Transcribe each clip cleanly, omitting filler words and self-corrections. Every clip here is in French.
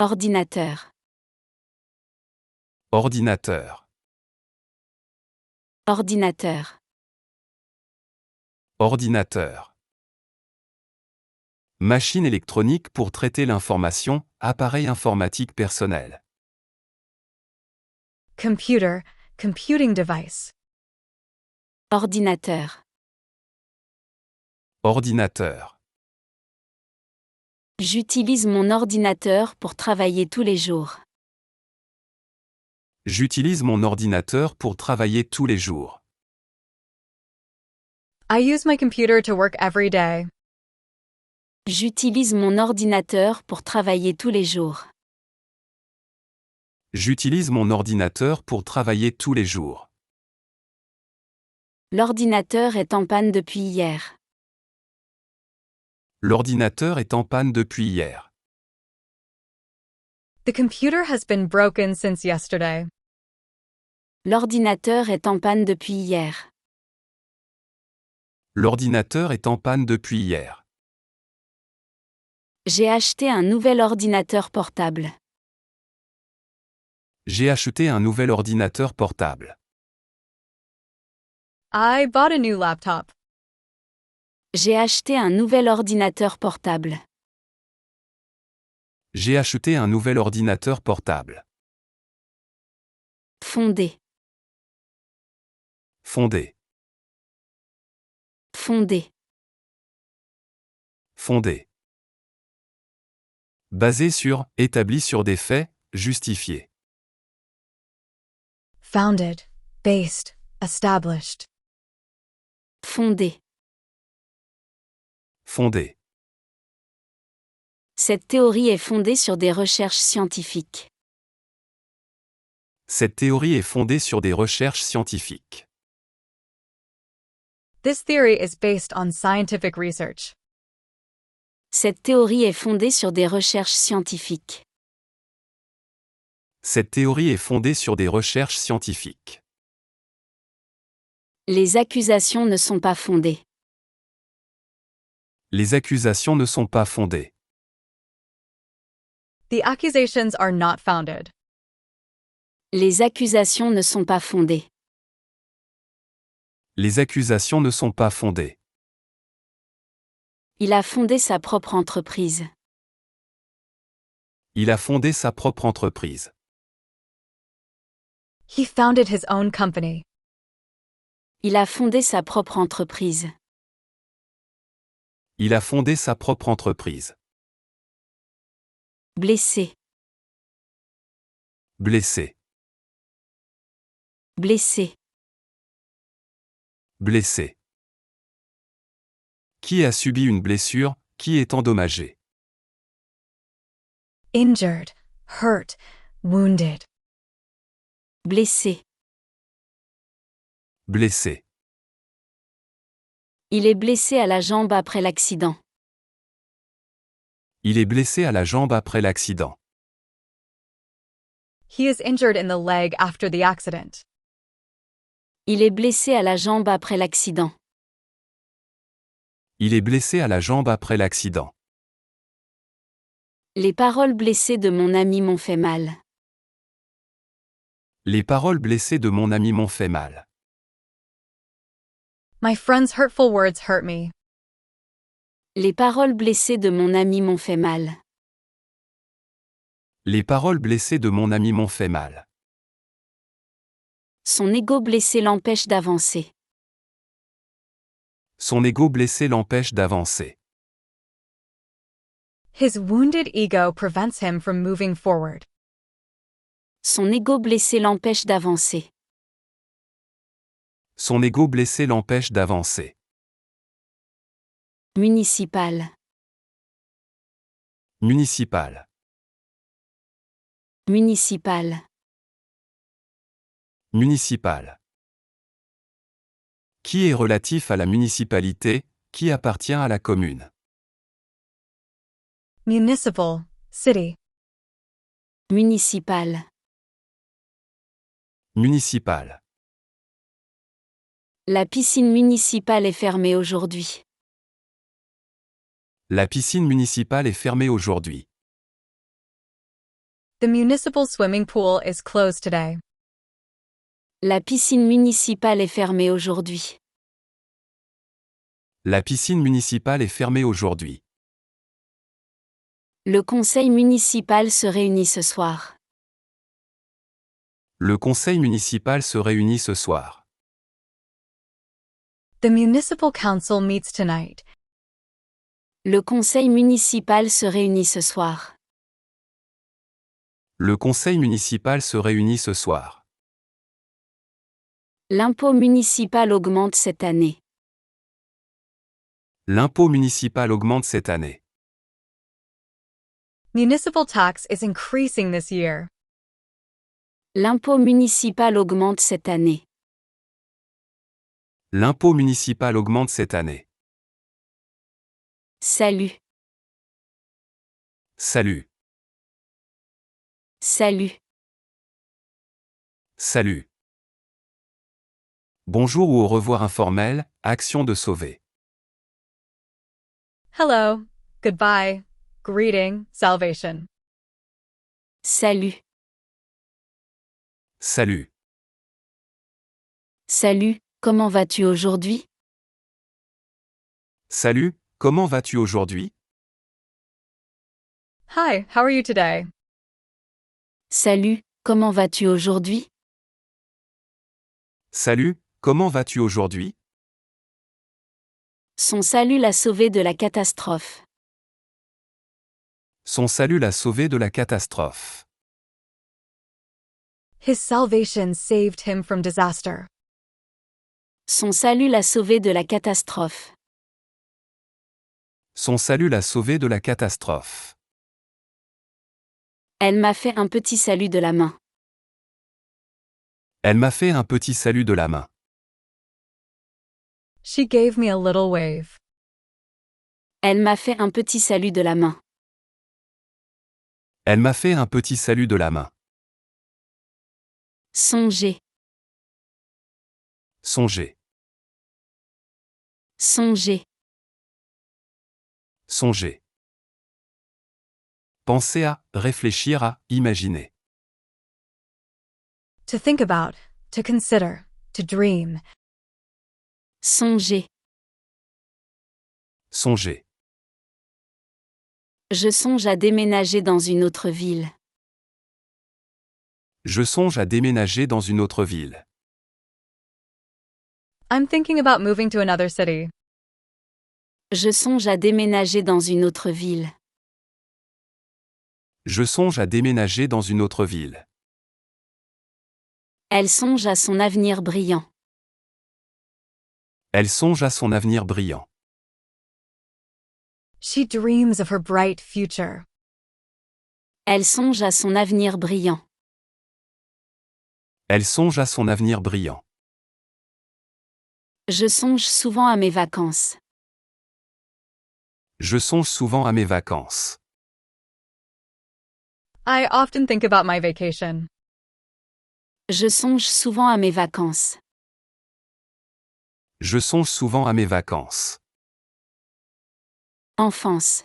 Ordinateur. Ordinateur. Ordinateur. Ordinateur. Machine électronique pour traiter l'information, appareil informatique personnel. Computer, computing device. Ordinateur. Ordinateur. J'utilise mon ordinateur pour travailler tous les jours. J'utilise mon ordinateur pour travailler tous les jours. I use my computer to work every day. J'utilise mon ordinateur pour travailler tous les jours. J'utilise mon ordinateur pour travailler tous les jours. L'ordinateur est en panne depuis hier. L'ordinateur est en panne depuis hier. The computer has been broken since yesterday. L'ordinateur est en panne depuis hier. L'ordinateur est en panne depuis hier. J'ai acheté un nouvel ordinateur portable. J'ai acheté un nouvel ordinateur portable. I bought a new laptop. J'ai acheté un nouvel ordinateur portable. J'ai acheté un nouvel ordinateur portable. Fondé. Fondé. Fondé. Fondé. Basé sur, établi sur des faits, justifié. Founded, based, established. Fondé. Fondé. Cette théorie est fondée sur des recherches scientifiques. Cette théorie est fondée sur des recherches scientifiques. This theory is based on scientific research. Cette théorie est fondée sur des recherches scientifiques. Cette théorie est fondée sur des recherches scientifiques. Les accusations ne sont pas fondées. Les accusations ne sont pas fondées. The accusations are not founded. Les accusations ne sont pas fondées. Les accusations ne sont pas fondées. Il a fondé sa propre entreprise. Il a fondé sa propre entreprise. He founded his own company. Il a fondé sa propre entreprise. Il a fondé sa propre entreprise. Blessé. Blessé. Blessé. Blessé. Qui a subi une blessure, qui est endommagé. Injured, hurt, wounded. Blessé. Blessé. Il est blessé à la jambe après l'accident. Il est blessé à la jambe après l'accident. He is injured in the leg after the accident. Il est blessé à la jambe après l'accident. Il est blessé à la jambe après l'accident. Les paroles blessées de mon ami m'ont fait mal. Les paroles blessées de mon ami m'ont fait mal. My friend's hurtful words hurt me. Les paroles blessées de mon ami m'ont fait mal. Les paroles blessées de mon ami m'ont fait mal. Son ego blessé l'empêche d'avancer. Son ego blessé l'empêche d'avancer. His wounded ego prevents him from moving forward. Son ego blessé l'empêche d'avancer. Son ego blessé l'empêche d'avancer. Municipal. Municipal. Municipal. Municipal. Qui est relatif à la municipalité, qui appartient à la commune. Municipal, city. Municipal. Municipal. La piscine municipale est fermée aujourd'hui. La piscine municipale est fermée aujourd'hui. The municipal swimming pool is closed today. La piscine municipale est fermée aujourd'hui. La piscine municipale est fermée aujourd'hui. Le conseil municipal se réunit ce soir. Le conseil municipal se réunit ce soir. The municipal council meets tonight. Le conseil municipal se réunit ce soir. Le conseil municipal se réunit ce soir. L'impôt municipal augmente cette année. L'impôt municipal augmente cette année. Municipal tax is increasing this year. L'impôt municipal augmente cette année. L'impôt municipal augmente cette année. Salut. Salut. Salut. Salut. Bonjour ou au revoir informel, action de sauver. Hello, goodbye, greeting, salvation. Salut. Salut. Salut, comment vas-tu aujourd'hui? Salut, comment vas-tu aujourd'hui? Hi, how are you today? Salut, comment vas-tu aujourd'hui? Salut, comment vas-tu aujourd'hui? Son salut l'a sauvé de la catastrophe. Son salut l'a sauvé de la catastrophe. His salvation saved him from disaster. Son salut l'a sauvé de la catastrophe. Son salut l'a sauvé de la catastrophe. Elle m'a fait un petit salut de la main. Elle m'a fait un petit salut de la main. She gave me a little wave. Elle m'a fait un petit salut de la main. Elle m'a fait un petit salut de la main. Songez. Songez. Songez. Songez. Pensez à, réfléchir à, imaginer. To think about, to consider, to dream. Songez. Songez. Je songe à déménager dans une autre ville. Je songe à déménager dans une autre ville. I'm thinking about moving to another city. Je songe à déménager dans une autre ville. Je songe à déménager dans une autre ville. Elle songe à son avenir brillant. Elle songe à son avenir brillant. She dreams of her bright future. Elle songe à son avenir brillant. Elle songe à son avenir brillant. Je songe souvent à mes vacances. Je songe souvent à mes vacances. I often think about my vacation. Je songe souvent à mes vacances. Je songe souvent à mes vacances. Enfance.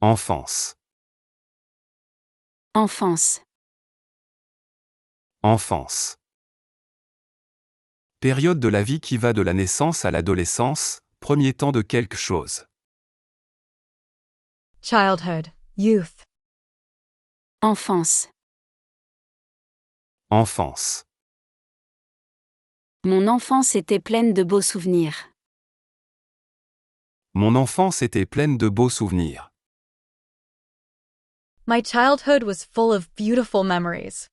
Enfance. Enfance. Enfance. Période de la vie qui va de la naissance à l'adolescence, premier temps de quelque chose. Childhood, youth. Enfance. Enfance. Mon enfance était pleine de beaux souvenirs. Mon enfance était pleine de beaux souvenirs. My childhood was full of beautiful memories.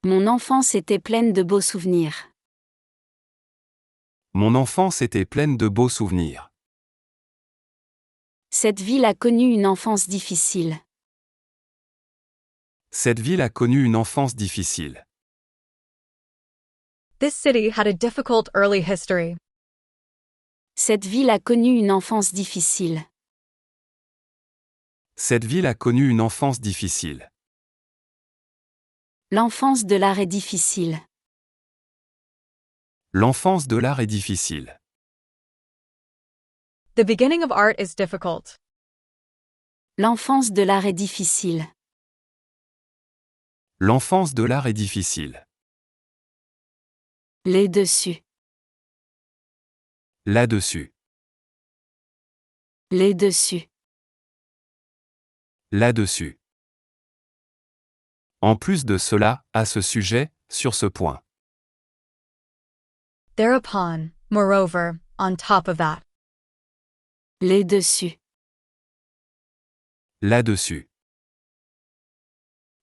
Mon enfance était pleine de beaux souvenirs. Mon enfance était pleine de beaux souvenirs. Cette ville a connu une enfance difficile. Cette ville a connu une enfance difficile. This city had a difficult early history. Cette ville a connu une enfance difficile. Cette ville a connu une enfance difficile. L'enfance de l'art est difficile. L'enfance de l'art est difficile. The beginning of art is difficult. L'enfance de l'art est difficile. L'enfance de l'art est difficile. Les dessus. Là-dessus. Les dessus. Là-dessus. En plus de cela, à ce sujet, sur ce point. Thereupon, moreover, on top of that. Les dessus. Là-dessus.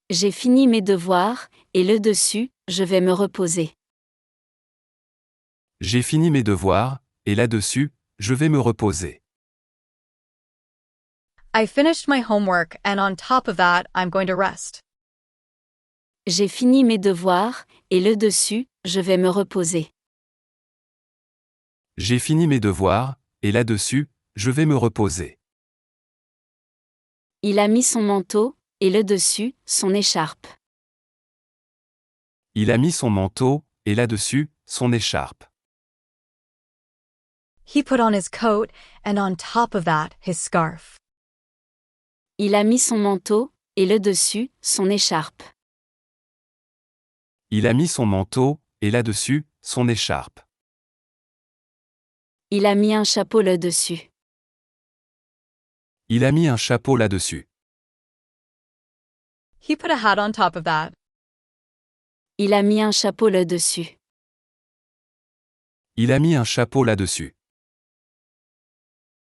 J'ai fini mes devoirs, et le dessus, je vais me reposer. J'ai fini mes devoirs, et là-dessus, je vais me reposer. I finished my homework and on top of that, I'm going to rest. J'ai fini mes devoirs, et le dessus, je vais me reposer. J'ai fini mes devoirs, et là-dessus, je vais me reposer. Il a mis son manteau, et le dessus, son écharpe. Il a mis son manteau, et là-dessus, son écharpe. He put on his coat and on top of that, his scarf. Il a mis son manteau, et le dessus, son écharpe. Il a mis son manteau, et là-dessus, son écharpe. Il a mis un chapeau le dessus. Il a mis un chapeau là-dessus. He put a hat on top of that. Il a mis un chapeau le dessus. Il a mis un chapeau là-dessus.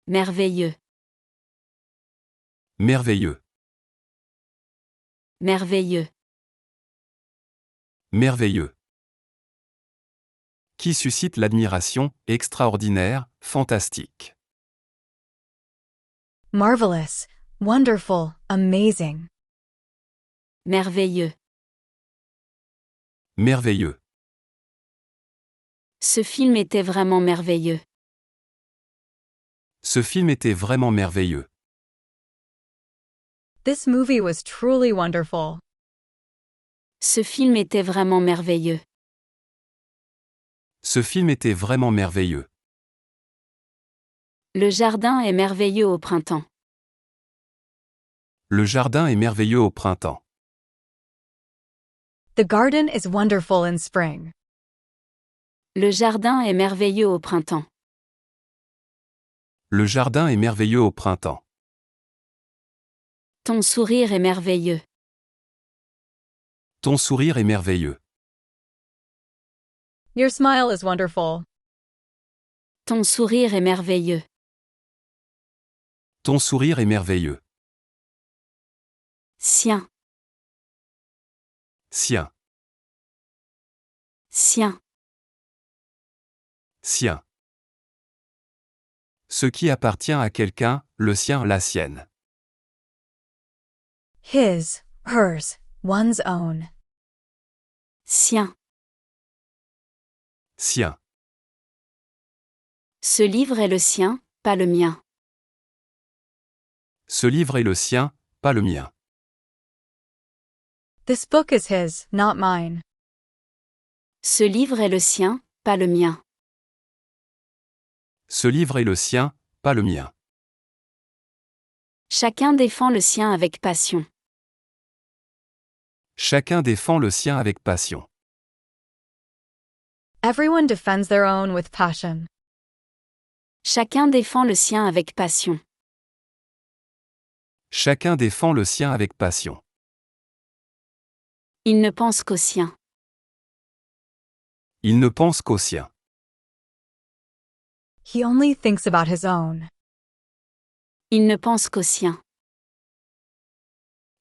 Merveilleux. Merveilleux. Merveilleux. Merveilleux. Qui suscite l'admiration, extraordinaire, fantastique. Marvelous, wonderful, amazing. Merveilleux. Merveilleux. Ce film était vraiment merveilleux. Ce film était vraiment merveilleux. This movie was truly wonderful. Ce film était vraiment merveilleux. Ce film était vraiment merveilleux. Le jardin est merveilleux au printemps. Le jardin est merveilleux au printemps. The garden is wonderful in spring. Le jardin est merveilleux au printemps. Le jardin est merveilleux au printemps. Ton sourire est merveilleux. Ton sourire est merveilleux. Your smile is wonderful. Ton sourire est merveilleux. Ton sourire est merveilleux. Sien. Sien. Sien. Sien. Ce qui appartient à quelqu'un, le sien, la sienne. His, hers, one's own. Sien. Sien. Ce livre est le sien, pas le mien. Ce livre est le sien, pas le mien. This book is his, not mine. Ce livre est le sien, pas le mien. Ce livre est le sien, pas le mien. Chacun défend le sien avec passion. Chacun défend le sien avec passion. Everyone defends their own with passion. Chacun défend le sien avec passion. Chacun défend le sien avec passion. Il ne pense qu'au sien. Il ne pense qu'au sien. He only thinks about his own. Il ne pense qu'au sien.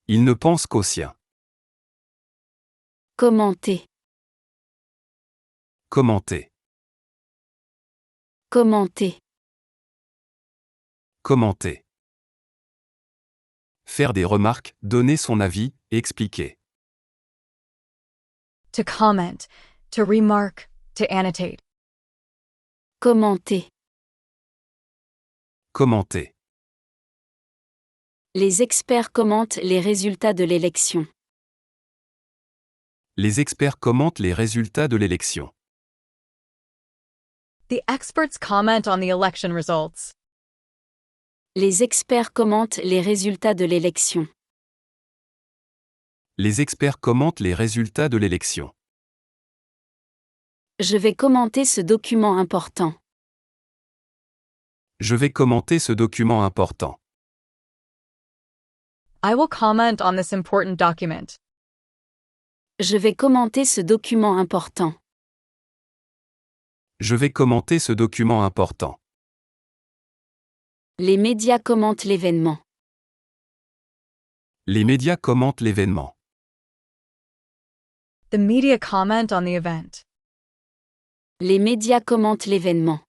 Il ne pense qu'au sien. Commenter. Commenter. Commenter. Commenter. Faire des remarques, donner son avis, expliquer. To comment, to remark, to annotate. Commenter. Commenter. Les experts commentent les résultats de l'élection. Les experts commentent les résultats de l'élection. The experts comment on the election results. Les experts commentent les résultats de l'élection. Les experts commentent les résultats de l'élection. Je vais commenter ce document important. Je vais commenter ce document important. I will comment on this important document. Je vais commenter ce document important. Je vais commenter ce document important. Les médias commentent l'événement. Les médias commentent l'événement. The media comment on the event. Les médias commentent l'événement.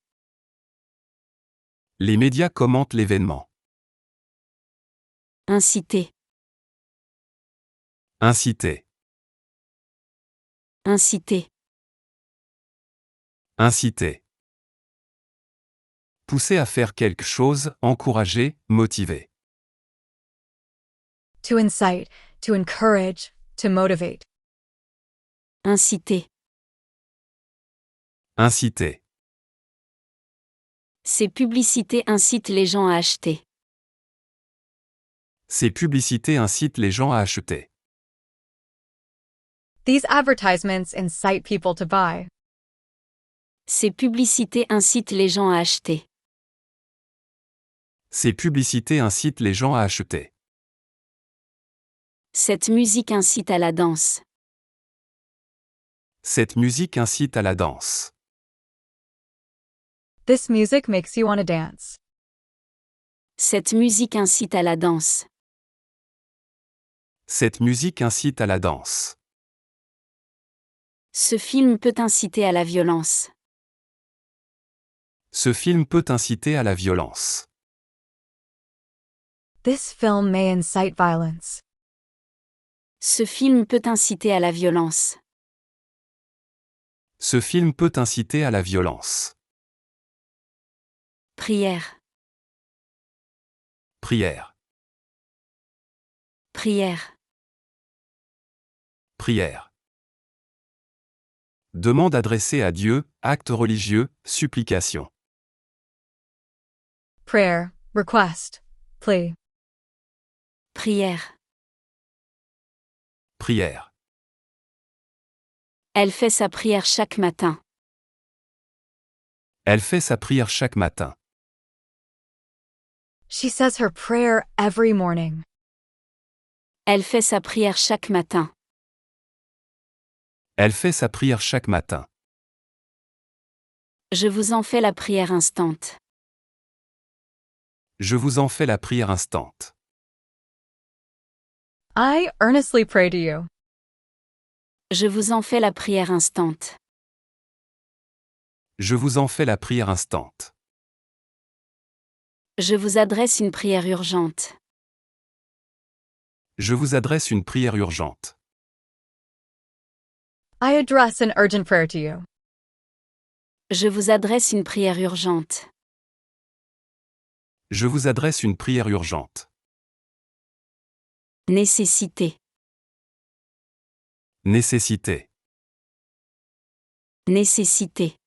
Les médias commentent l'événement. Inciter. Inciter. Inciter. Inciter. Pousser à faire quelque chose, encourager, motiver. To incite, to encourage, to motivate. Inciter. Inciter. Ces publicités incitent les gens à acheter. Ces publicités incitent les gens à acheter. These advertisements incite people to buy. Ces publicités incitent les gens à acheter. Ces publicités incitent les gens à acheter. Cette musique incite à la danse. Cette musique incite à la danse. This music makes you want to dance. Cette musique incite à la danse. Cette musique incite à la danse. Ce film peut inciter à la violence. Ce film peut inciter à la violence. This film may incite violence. Ce film peut inciter à la violence. Ce film peut inciter à la violence. Prière. Prière. Prière. Prière. Demande adressée à Dieu, acte religieux, supplication. Prayer, request, plea. Prière. Prière. Elle fait sa prière chaque matin. Elle fait sa prière chaque matin. She says her prayer every morning. Elle fait sa prière chaque matin. Elle fait sa prière chaque matin. Je vous en fais la prière instante. Je vous en fais la prière instante. I earnestly pray to you. Je vous en fais la prière instante. Je vous en fais la prière instante. Je vous adresse une prière urgente. Je vous adresse une prière urgente. I address an urgent prayer to you. Je vous adresse une prière urgente. Je vous adresse une prière urgente. Nécessité. Nécessité. Nécessité.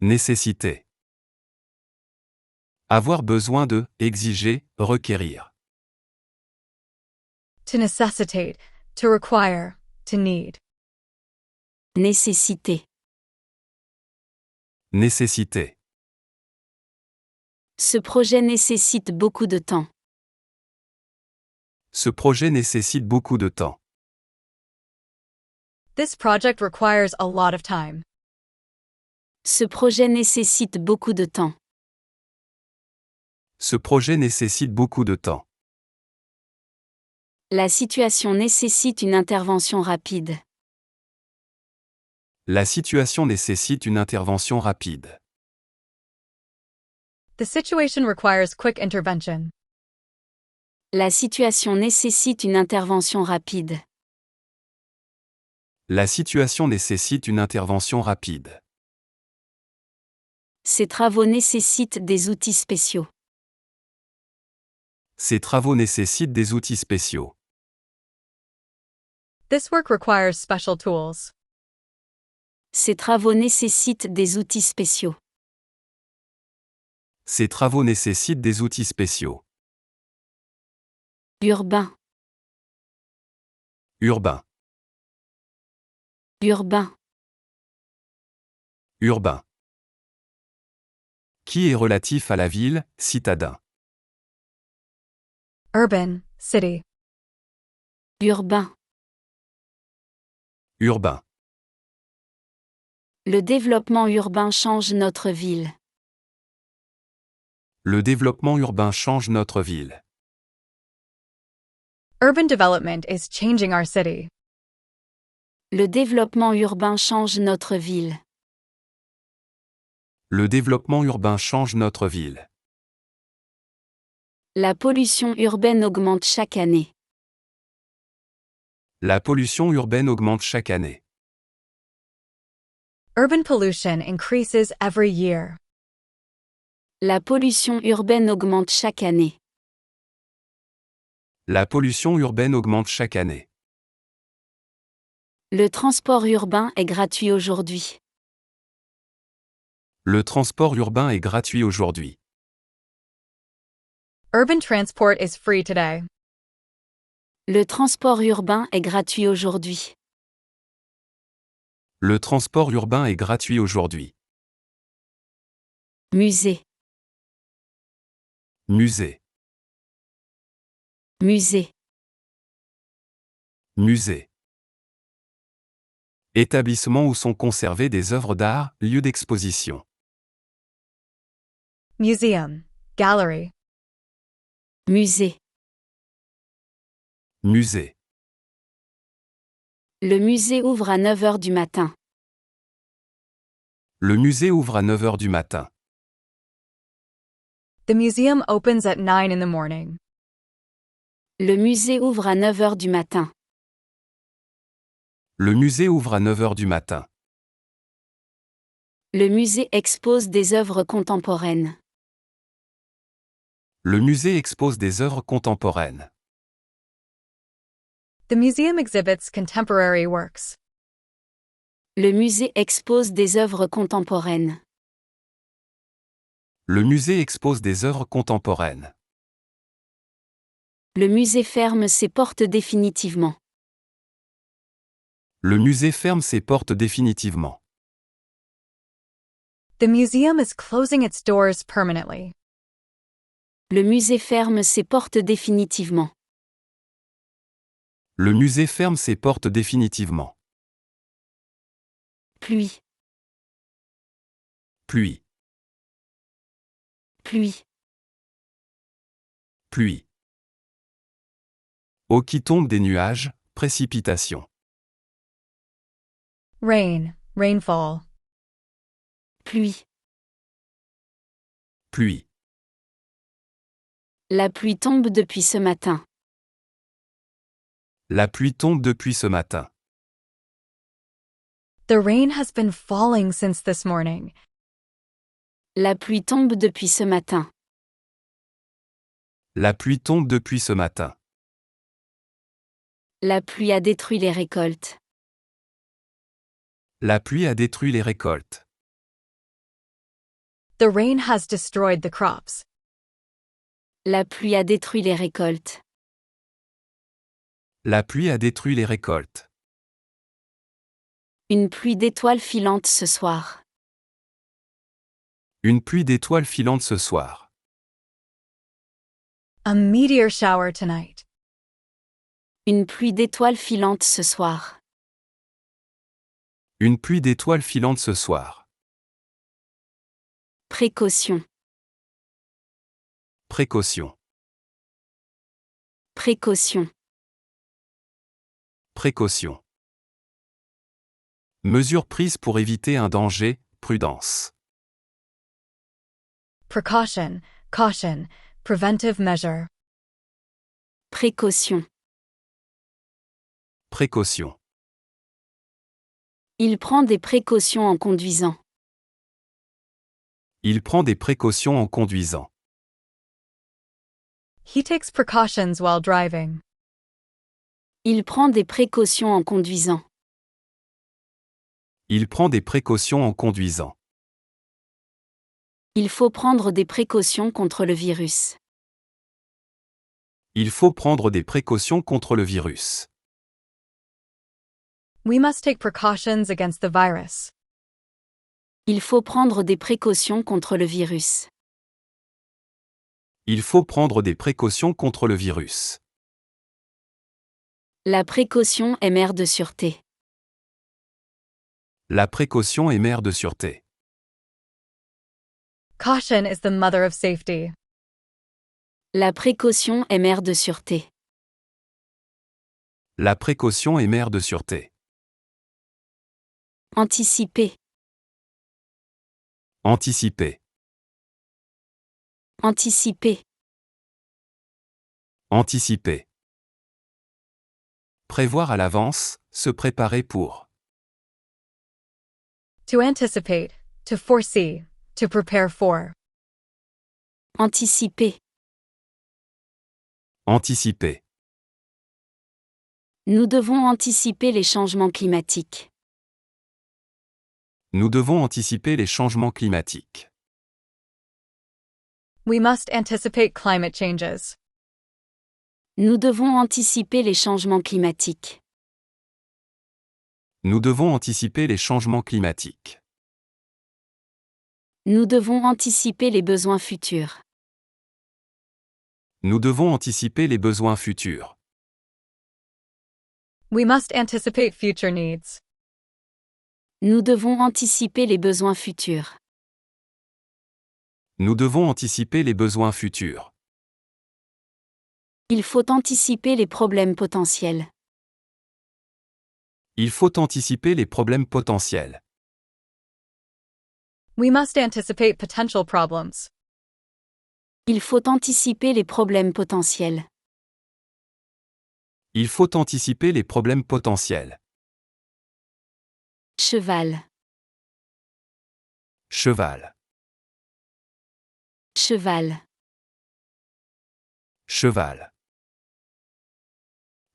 Nécessité. Avoir besoin de, exiger, requérir. To necessitate, to require, to need. Nécessité. Nécessité. Ce projet nécessite beaucoup de temps. Ce projet nécessite beaucoup de temps. This project requires a lot of time. Ce projet nécessite beaucoup de temps. Ce projet nécessite beaucoup de temps. La situation nécessite une intervention rapide. La situation nécessite une intervention rapide. The situation requires quick intervention. La situation nécessite une intervention rapide. La situation nécessite une intervention rapide. Ces travaux nécessitent des outils spéciaux. Ces travaux nécessitent des outils spéciaux. This work requires special tools. Ces travaux nécessitent des outils spéciaux. Ces travaux nécessitent des outils spéciaux. Urbain. Urbain. Urbain. Urbain. Qui est relatif à la ville, citadin. Urban, city. Urbain. Urbain. Le développement urbain change notre ville. Le développement urbain change notre ville. Urban development is changing our city. Le développement urbain change notre ville. Le développement urbain change notre ville. La pollution urbaine augmente chaque année. La pollution urbaine augmente chaque année. Urban pollution increases every year. La pollution urbaine augmente chaque année. La pollution urbaine augmente chaque année. Le transport urbain est gratuit aujourd'hui. Le transport urbain est gratuit aujourd'hui. Urban transport is free today. Le transport urbain est gratuit aujourd'hui. Le transport urbain est gratuit aujourd'hui. Musée. Musée. Musée. Musée. Établissement où sont conservées des œuvres d'art, lieu d'exposition. Museum, gallery. Musée. Musée. Le musée ouvre à 9 h du matin. Le musée ouvre à 9 h du matin. The museum opens at 9 in the morning. Le musée ouvre à 9 h du matin. Le musée ouvre à 9 h du matin. Le musée expose des œuvres contemporaines. Le musée expose des œuvres contemporaines. The museum exhibits contemporary works. Le musée expose des œuvres contemporaines. Le musée expose des œuvres contemporaines. Le musée ferme ses portes définitivement. Le musée ferme ses portes définitivement. The museum is closing its doors permanently. Le musée ferme ses portes définitivement. Le musée ferme ses portes définitivement. Pluie. Pluie. Pluie. Pluie. Eau qui tombe des nuages, précipitation. Rain, rainfall. Pluie. Pluie. La pluie tombe depuis ce matin. La pluie tombe depuis ce matin. The rain has been falling since this morning. La pluie tombe depuis ce matin. La pluie tombe depuis ce matin. La pluie a détruit les récoltes. La pluie a détruit les récoltes. The rain has destroyed the crops. La pluie a détruit les récoltes. La pluie a détruit les récoltes. Une pluie d'étoiles filantes ce soir. Une pluie d'étoiles filantes ce soir. A meteor shower tonight. Une pluie d'étoiles filantes ce soir. Une pluie d'étoiles filantes ce soir. Précaution. Précaution. Précaution. Précaution. Mesures prises pour éviter un danger, prudence. Precaution, caution, preventive measure. Précaution. Précaution. Il prend des précautions en conduisant. Il prend des précautions en conduisant. He takes precautions while driving. Il prend des précautions en conduisant. Il prend des précautions en conduisant. Il faut prendre des précautions contre le virus. Il faut prendre des précautions contre le virus. We must take precautions against the virus. Il faut prendre des précautions contre le virus. Il faut prendre des précautions contre le virus. La précaution est mère de sûreté. La précaution est mère de sûreté. Caution is the mother of safety. La précaution est mère de sûreté. La précaution est mère de sûreté. Anticiper. Anticiper. Anticiper. Anticiper. Prévoir à l'avance, se préparer pour. To anticipate, to foresee, to prepare for. Anticiper. Anticiper. Nous devons anticiper les changements climatiques. Nous devons anticiper les changements climatiques. We must anticipate climate changes. Nous devons anticiper les changements climatiques. Nous devons anticiper les changements climatiques. Nous devons anticiper les besoins futurs. Nous devons anticiper les besoins futurs. We must anticipate future needs. Nous devons anticiper les besoins futurs. Nous devons anticiper les besoins futurs. Il faut anticiper les problèmes potentiels. Il faut anticiper les problèmes potentiels. We must anticipate potential problems. Il faut anticiper les problèmes potentiels. Il faut anticiper les problèmes potentiels. Cheval. Cheval. Cheval. Cheval.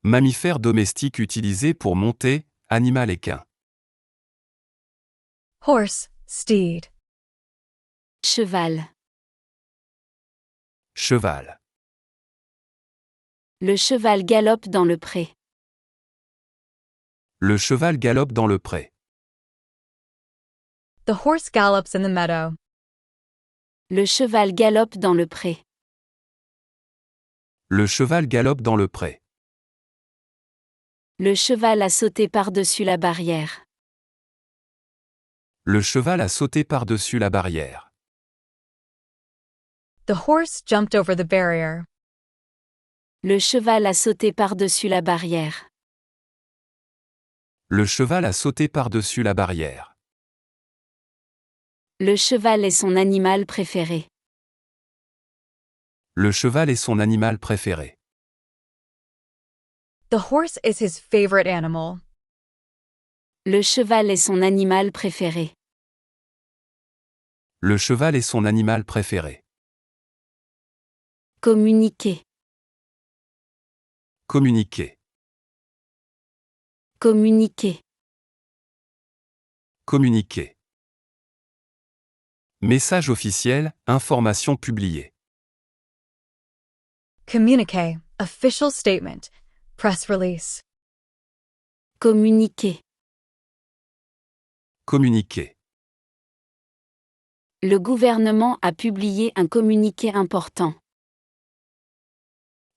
Mammifère domestique utilisé pour monter, animal équin. Horse, steed. Cheval. Cheval. Le cheval galope dans le pré. Le cheval galope dans le pré. The horse gallops in the meadow. Le cheval galope dans le pré. Le cheval galope dans le pré. Le cheval a sauté par-dessus la barrière. Le cheval a sauté par-dessus la barrière. The horse jumped over the barrier. Le cheval a sauté par-dessus la barrière. Le cheval a sauté par-dessus la barrière. Le cheval est son animal préféré. Le cheval est son animal préféré. The horse is his favorite animal. Le cheval est son animal préféré. Le cheval est son animal préféré. Communiquer. Communiquer. Communiquer. Communiquer. Message officiel, information publiée. Communique, official statement, press release. Communiquer. Communiquer. Le gouvernement a publié un communiqué important.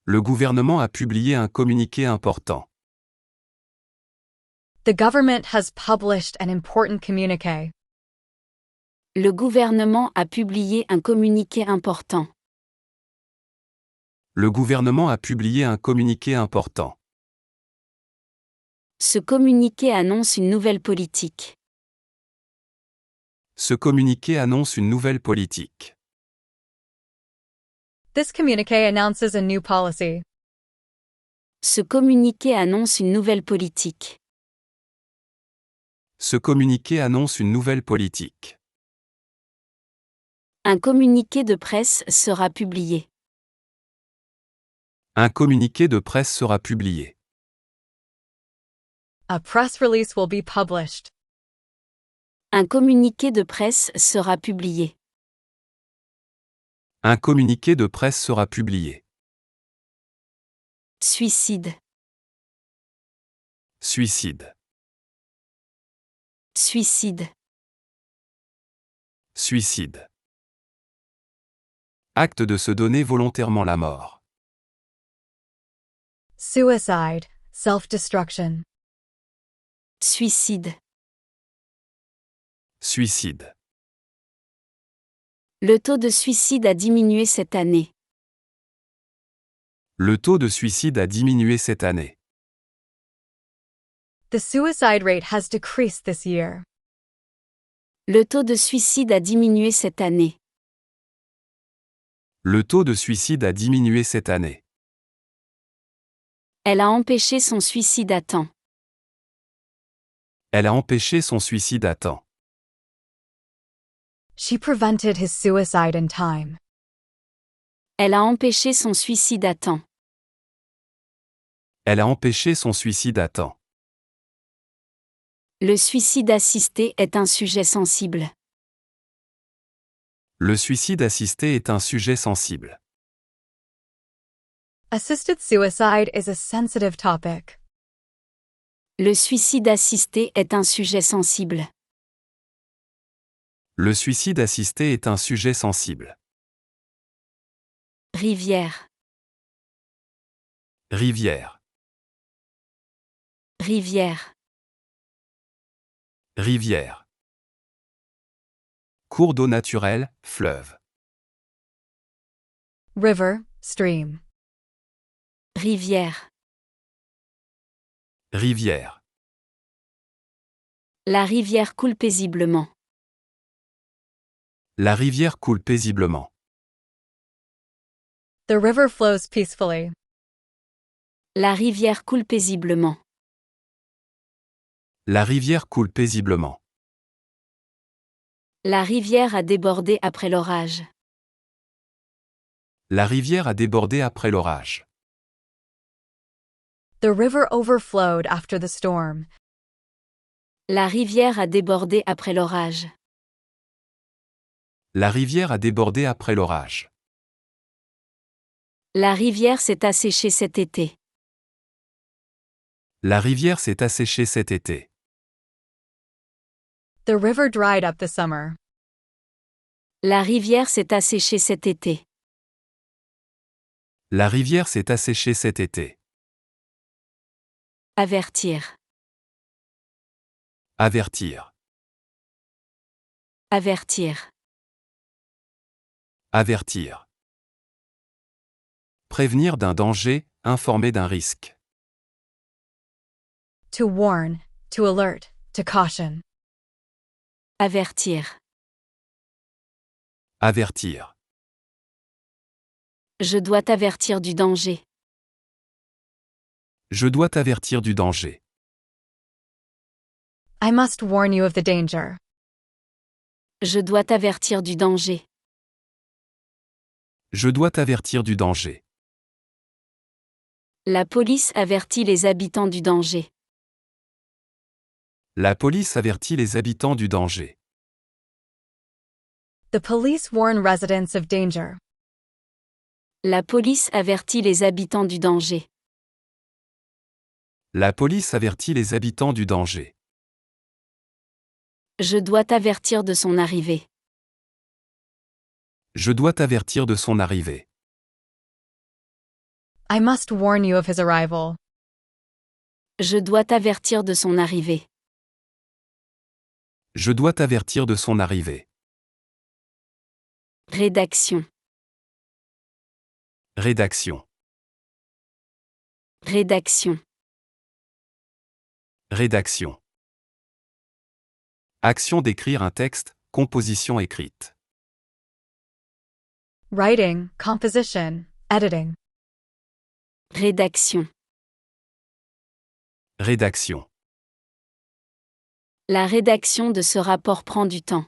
Le gouvernement a publié un communiqué important. The government has published an important communique. Le gouvernement a publié un communiqué important. Le gouvernement a publié un communiqué important. Ce communiqué annonce une nouvelle politique. Ce communiqué annonce une nouvelle politique. This communique announces a new policy. Ce communiqué annonce une nouvelle politique. Ce communiqué annonce une nouvelle politique. Un communiqué de presse sera publié. Un communiqué de presse sera publié. A press release will be published. Un communiqué de presse sera publié. Un communiqué de presse sera publié. Suicide. Suicide. Suicide. Suicide. Acte de se donner volontairement la mort. Suicide, self-destruction. Suicide. Suicide. Le taux de suicide a diminué cette année. Le taux de suicide a diminué cette année. The suicide rate has decreased this year. Le taux de suicide a diminué cette année. Le taux de suicide a diminué cette année. Elle a empêché son suicide à temps. Elle a empêché son suicide à temps. She prevented his suicide in time. Elle a empêché son suicide à temps. Elle a empêché son suicide à temps. Le suicide assisté est un sujet sensible. Le suicide assisté est un sujet sensible. Assisted suicide is a sensitive topic. Le suicide assisté est un sujet sensible. Le suicide assisté est un sujet sensible. Rivière. Rivière. Rivière. Rivière. Cours d'eau naturelle, fleuve. River, stream. Rivière. Rivière. La rivière coule paisiblement. La rivière coule paisiblement. The river flows peacefully. La rivière coule paisiblement. La rivière coule paisiblement. La rivière a débordé après l'orage. La rivière a débordé après l'orage. The river overflowed after the storm. La rivière a débordé après l'orage. La rivière a débordé après l'orage. La rivière s'est asséchée cet été. La rivière s'est asséchée cet été. The river dried up this summer. La rivière s'est asséchée cet été. La rivière s'est asséchée cet été. Avertir. Avertir. Avertir. Avertir. Prévenir d'un danger, informer d'un risque. To warn, to alert, to caution. Avertir. Avertir. Je dois t'avertir du danger. Je dois t'avertir du danger. I must warn you of the danger. Je dois t'avertir du danger. Je dois t'avertir du danger. La police avertit les habitants du danger. La police avertit les habitants du danger. The police warn residents of danger. La police avertit les habitants du danger. La police avertit les habitants du danger. Je dois t'avertir de son arrivée. Je dois t'avertir de son arrivée. I must warn you of his arrival. Je dois t'avertir de son arrivée. Je dois t'avertir de son arrivée. Rédaction. Rédaction. Rédaction. Rédaction. Action d'écrire un texte, composition écrite. Writing, composition, editing. Rédaction. Rédaction. La rédaction de ce rapport prend du temps.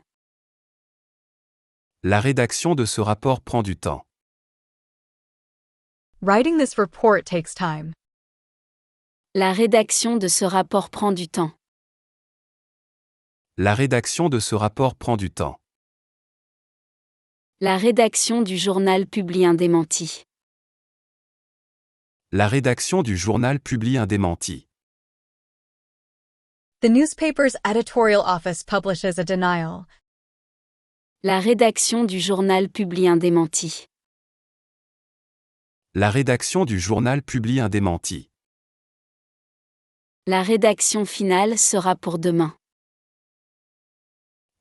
La rédaction de ce rapport prend du temps. Writing this report takes time. La rédaction de ce rapport prend du temps. La rédaction de ce rapport prend du temps. La rédaction du journal publie un démenti. La rédaction du journal publie un démenti. The newspaper's editorial office publishes a denial. La rédaction du journal publie un démenti. La rédaction du journal publie un démenti. La rédaction finale sera pour demain.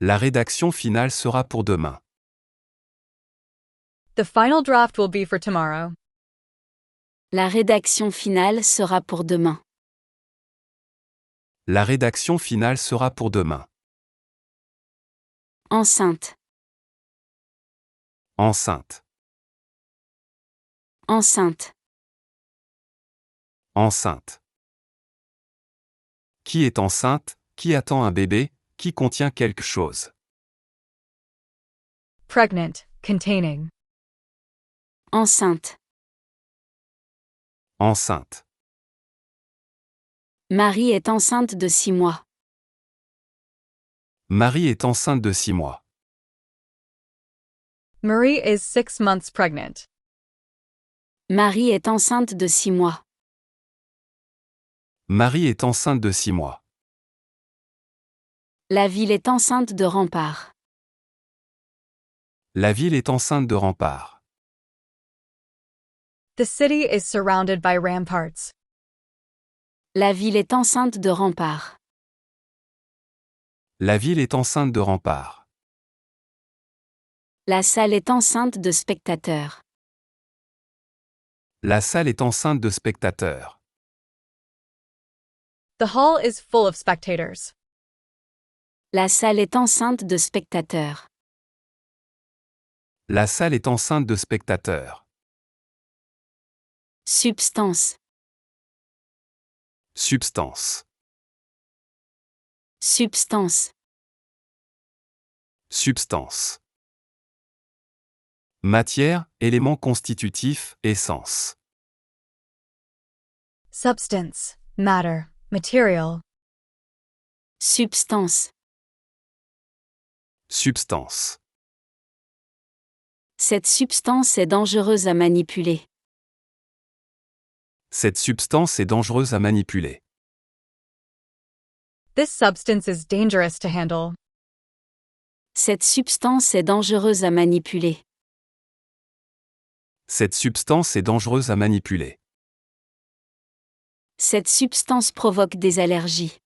La rédaction finale sera pour demain. The final draft will be for tomorrow. La rédaction finale sera pour demain. La rédaction finale sera pour demain. Enceinte. Enceinte. Enceinte. Enceinte. Qui est enceinte, qui attend un bébé, qui contient quelque chose. Pregnant, containing. Enceinte. Enceinte. Marie est enceinte de 6 mois. Marie est enceinte de 6 mois. Marie is 6 months pregnant. Marie est enceinte de 6 mois. Marie est enceinte de 6 mois. La ville est enceinte de remparts. La ville est enceinte de remparts. The city is surrounded by ramparts. La ville est enceinte de remparts. La ville est enceinte de remparts. La salle est enceinte de spectateurs. La salle est enceinte de spectateurs. The hall is full of spectators. La salle est enceinte de spectateurs. La salle est enceinte de spectateurs. Substance. Substance. Substance. Substance. Matière, élément constitutif, essence. Substance, matter, material. Substance. Substance. Cette substance est dangereuse à manipuler. Cette substance est dangereuse à manipuler. This substance is dangerous to handle. Cette substance est dangereuse à manipuler. Cette substance est dangereuse à manipuler. Cette substance provoque des allergies.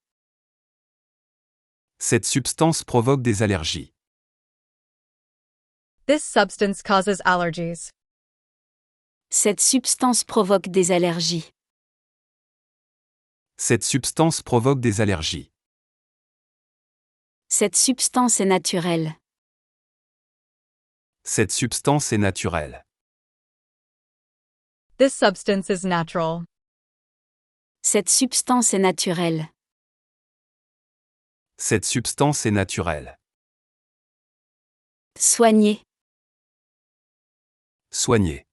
Cette substance provoque des allergies. This substance causes allergies. Cette substance provoque des allergies. Cette substance provoque des allergies. Cette substance est naturelle. Cette substance est naturelle. This substance is natural. Cette substance est naturelle. Cette substance est naturelle. Soigner. Soigner.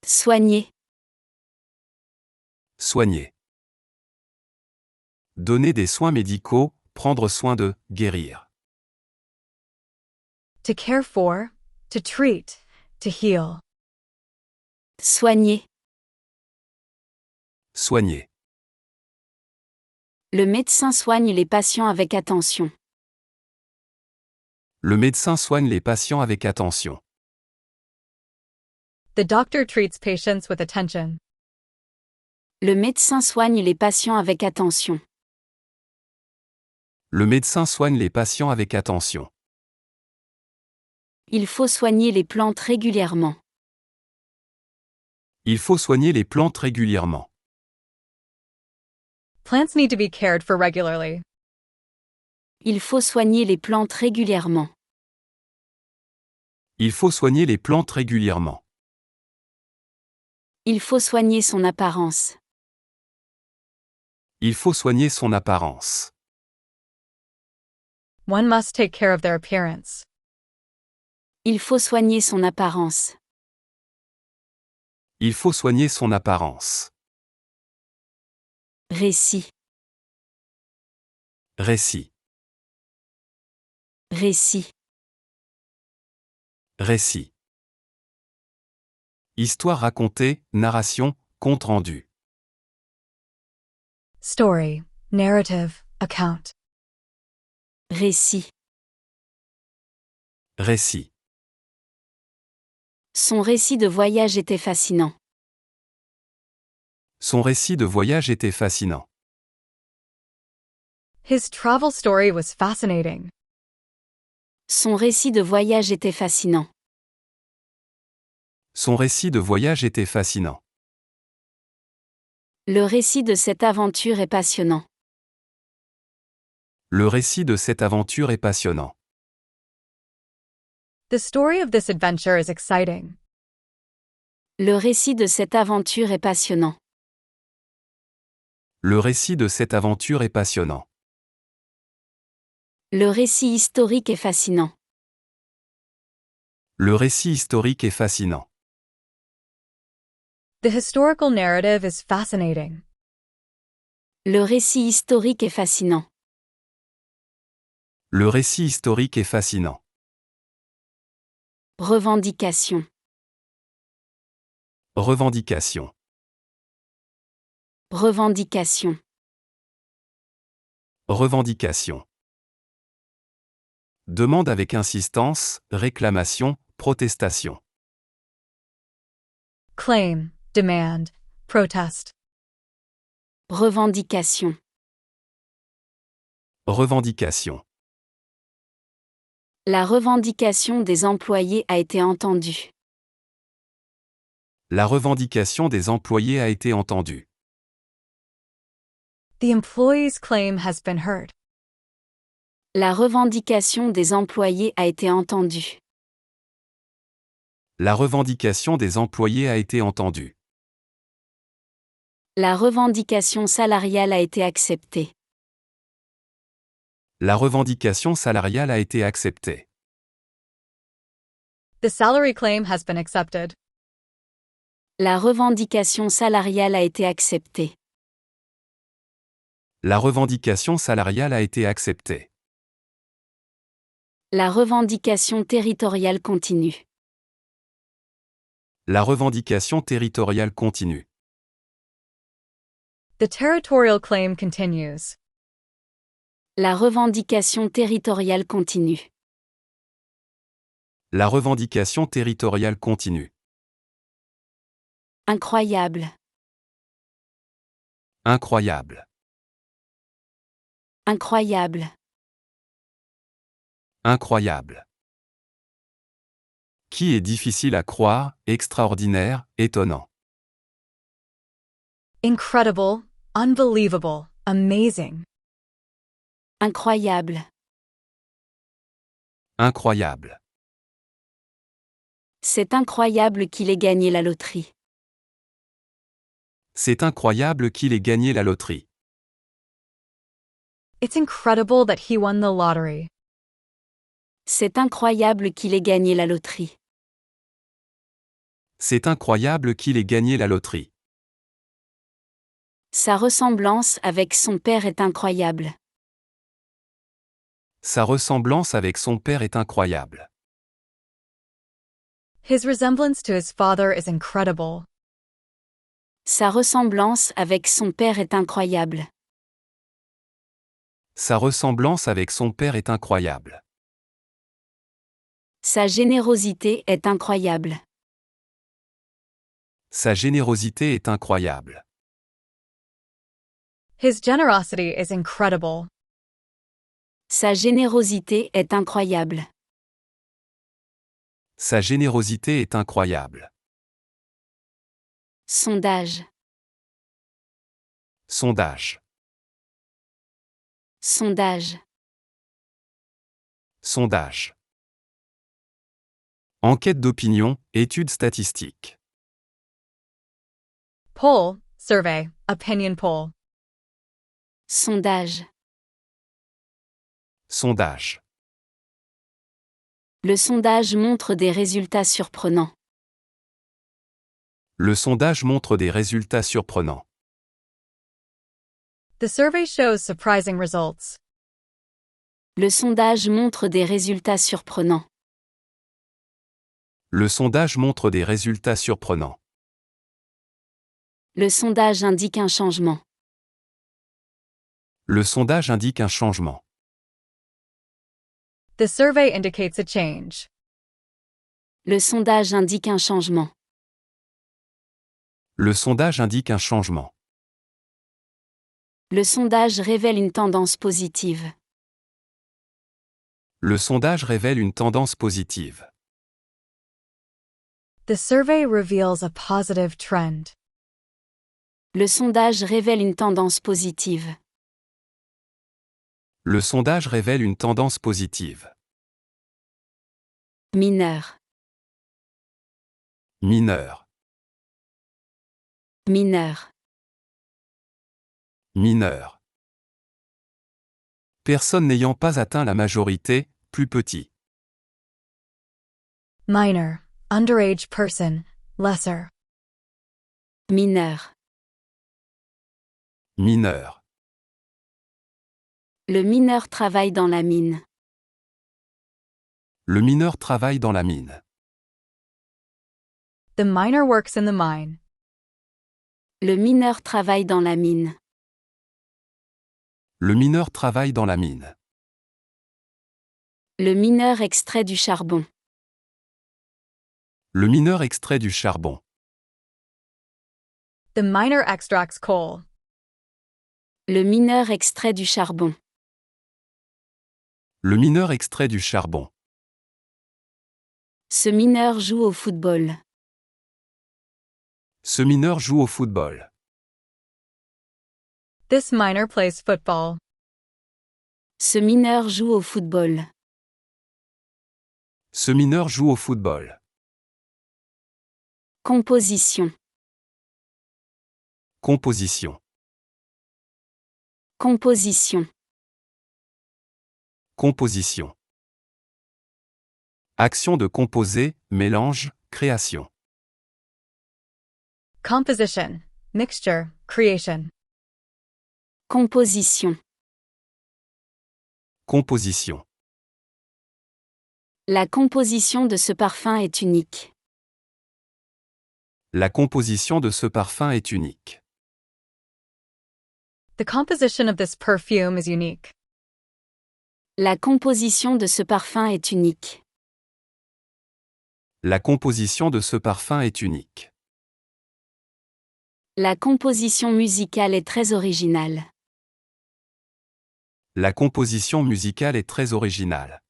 Soigner. Soigner. Donner des soins médicaux, prendre soin de, guérir. To care for, to treat, to heal. Soigner. Soigner. Le médecin soigne les patients avec attention. Le médecin soigne les patients avec attention. The doctor treats patients with attention. Le médecin soigne les patients avec attention. Le médecin soigne les patients avec attention. Il faut soigner les plantes régulièrement. Il faut soigner les plantes régulièrement. Plants need to be cared for regularly. Il faut soigner les plantes régulièrement. Il faut soigner les plantes régulièrement. Il faut soigner son apparence. Il faut soigner son apparence. One must take care of their appearance. Il faut soigner son apparence. Il faut soigner son apparence. Récit. Récit. Récit. Récit. Histoire racontée, narration, compte rendu. Story, narrative, account. Récit. Récit. Son récit de voyage était fascinant. Son récit de voyage était fascinant. His travel story was fascinating. Son récit de voyage était fascinant. Son récit de voyage était fascinant. Le récit de cette aventure est passionnant. Le récit de cette aventure est passionnant. The story of this adventure is exciting. Le récit de cette aventure est passionnant. Le récit de cette aventure est passionnant. Le récit historique est fascinant. Le récit historique est fascinant. The historical narrative is fascinating. Le récit historique est fascinant. Le récit historique est fascinant. Revendication. Revendication. Revendication. Revendication. Demande avec insistance, réclamation, protestation. Claim, demand, protest. Revendication. Revendication. La revendication des employés a été entendue. La revendication des employés a été entendue. The employee's claim has been heard. La revendication des employés a été entendue. La revendication des employés a été entendue. La revendication salariale a été acceptée. La revendication salariale a été acceptée. The salary claim has been accepted. La revendication salariale a été acceptée. La revendication salariale a été acceptée. La revendication territoriale continue. La revendication territoriale continue. The territorial claim continues. La revendication territoriale continue. La revendication territoriale continue. Incroyable. Incroyable. Incroyable. Incroyable. Qui est difficile à croire, extraordinaire, étonnant. Incredible, unbelievable, amazing. Incroyable. Incroyable. C'est incroyable qu'il ait gagné la loterie. C'est incroyable qu'il ait gagné la loterie. It's incredible that he won the lottery. C'est incroyable qu'il ait gagné la loterie. C'est incroyable qu'il ait gagné la loterie. Sa ressemblance avec son père est incroyable. Sa ressemblance avec son père est incroyable. His resemblance to his father is incredible. Sa ressemblance avec son père est incroyable. Sa ressemblance avec son père est incroyable. Sa générosité est incroyable. Sa générosité est incroyable. His generosity is incredible. Sa générosité est incroyable. Sa générosité est incroyable. Sondage. Sondage. Sondage. Sondage. Enquête d'opinion, étude statistique. Poll, survey, opinion poll. Sondage. Sondage. Le sondage montre des résultats surprenants. Le sondage montre des résultats surprenants. The survey shows surprising results. Le sondage montre des résultats surprenants. Le sondage montre des résultats surprenants. Le sondage indique un changement. Le sondage indique un changement. The survey indicates a change. Le sondage indique un changement. Le sondage indique un changement. Le sondage révèle une tendance positive. Le sondage révèle une tendance positive. The survey reveals a positive trend. Le sondage révèle une tendance positive. Le sondage révèle une tendance positive. Mineur. Mineur. Mineur. Mineur. Personne n'ayant pas atteint la majorité, plus petit. Minor. Underage person. Lesser. Mineur. Mineur. Le mineur travaille dans la mine. Le mineur travaille dans la mine. The minor works in the mine. Le mineur travaille dans la mine. Le mineur travaille dans la mine. Le mineur extrait du charbon. Le mineur extrait du charbon. The miner extracts coal. Le mineur extrait du charbon. Le mineur extrait du charbon. Ce mineur joue au football. Ce mineur joue au football. This miner plays football. Ce mineur joue au football. Ce mineur joue au football. Composition. Composition. Composition. Composition. Action de composer, mélange, création. Composition. Mixture. Creation. Composition. Composition. La composition de ce parfum est unique. La composition de ce parfum est unique. The composition of this perfume is unique. La composition de ce parfum est unique. La composition de ce parfum est unique. La composition musicale est très originale. La composition musicale est très originale.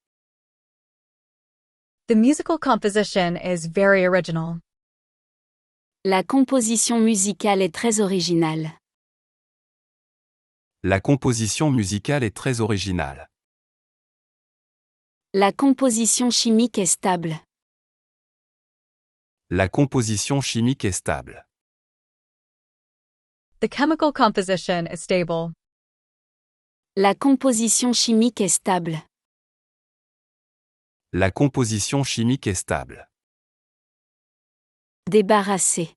The musical composition is very original. La composition musicale est très originale. La composition musicale est très originale. La composition chimique est stable. La composition chimique est stable. The chemical composition is stable. La composition chimique est stable. La composition chimique est stable. Débarrasser.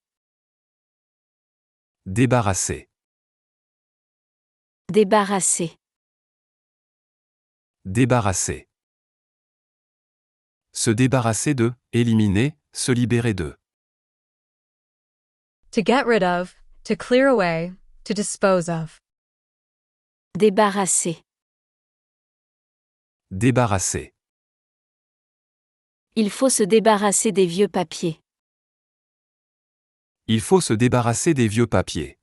Débarrasser. Débarrasser. Débarrasser. Se débarrasser de, éliminer, se libérer de. To get rid of, to clear away, to dispose of. Débarrasser. Débarrasser. Il faut se débarrasser des vieux papiers. Il faut se débarrasser des vieux papiers.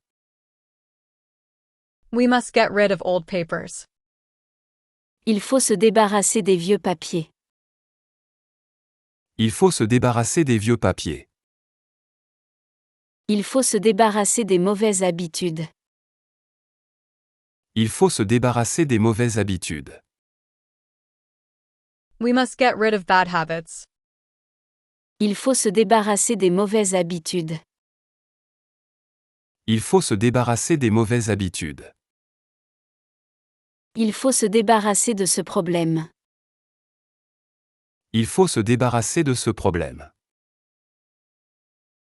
We must get rid of old papers. Il faut se débarrasser des vieux papiers. Il faut se débarrasser des vieux papiers. Il faut se débarrasser des mauvaises habitudes. Il faut se débarrasser des mauvaises habitudes. We must get rid of bad habits. Il faut se débarrasser des mauvaises habitudes. Il faut se débarrasser des mauvaises habitudes. Il faut se débarrasser de ce problème. Il faut se débarrasser de ce problème.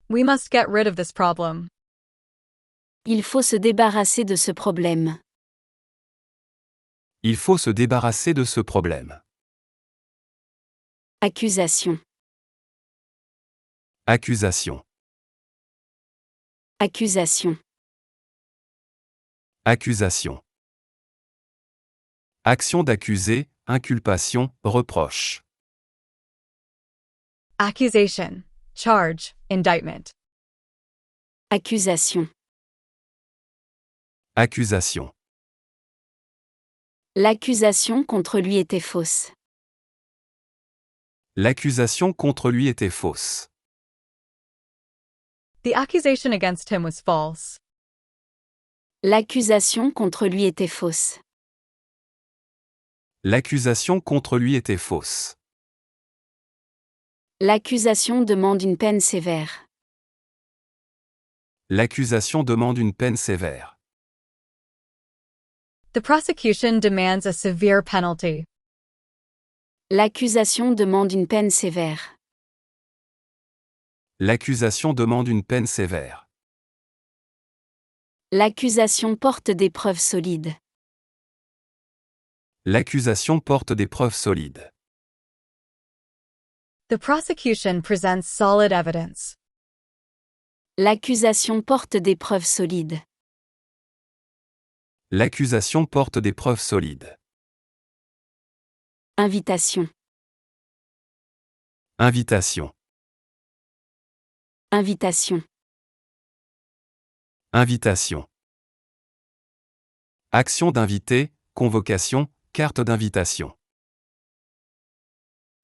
We must get rid of this problem. Il faut se débarrasser de ce problème. Il faut se débarrasser de ce problème. Accusation. Accusation. Accusation. Accusation. Action d'accuser, inculpation, reproche. Accusation. Charge. Indictment. Accusation. Accusation. L'accusation contre lui était fausse. L'accusation contre lui était fausse. The accusation against him was false. L'accusation contre lui était fausse. L'accusation contre lui était fausse. L'accusation demande une peine sévère. L'accusation demande une peine sévère. The prosecution demands a severe penalty. L'accusation demande une peine sévère. L'accusation demande une peine sévère. L'accusation porte des preuves solides. L'accusation porte des preuves solides. The prosecution presents solid evidence. L'accusation porte des preuves solides. L'accusation porte des preuves solides. Invitation. Invitation. Invitation. Invitation. Action d'inviter, convocation, carte d'invitation.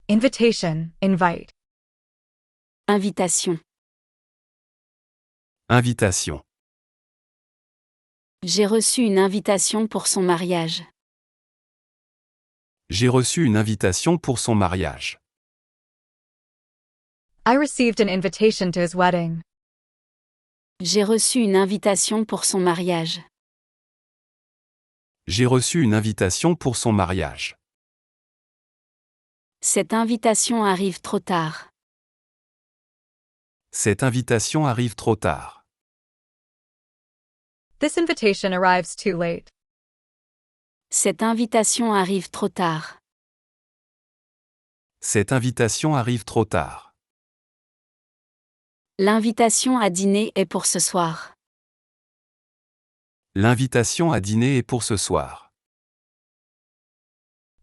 Invitation. Invite. Invitation. Invitation. J'ai reçu une invitation pour son mariage. J'ai reçu une invitation pour son mariage. I received an invitation to his wedding. J'ai reçu une invitation pour son mariage. J'ai reçu une invitation pour son mariage. Cette invitation arrive trop tard. Cette invitation arrive trop tard. This invitation arrives too late. Cette invitation arrive trop tard. Cette invitation arrive trop tard. L'invitation à dîner est pour ce soir. L'invitation à dîner est pour ce soir.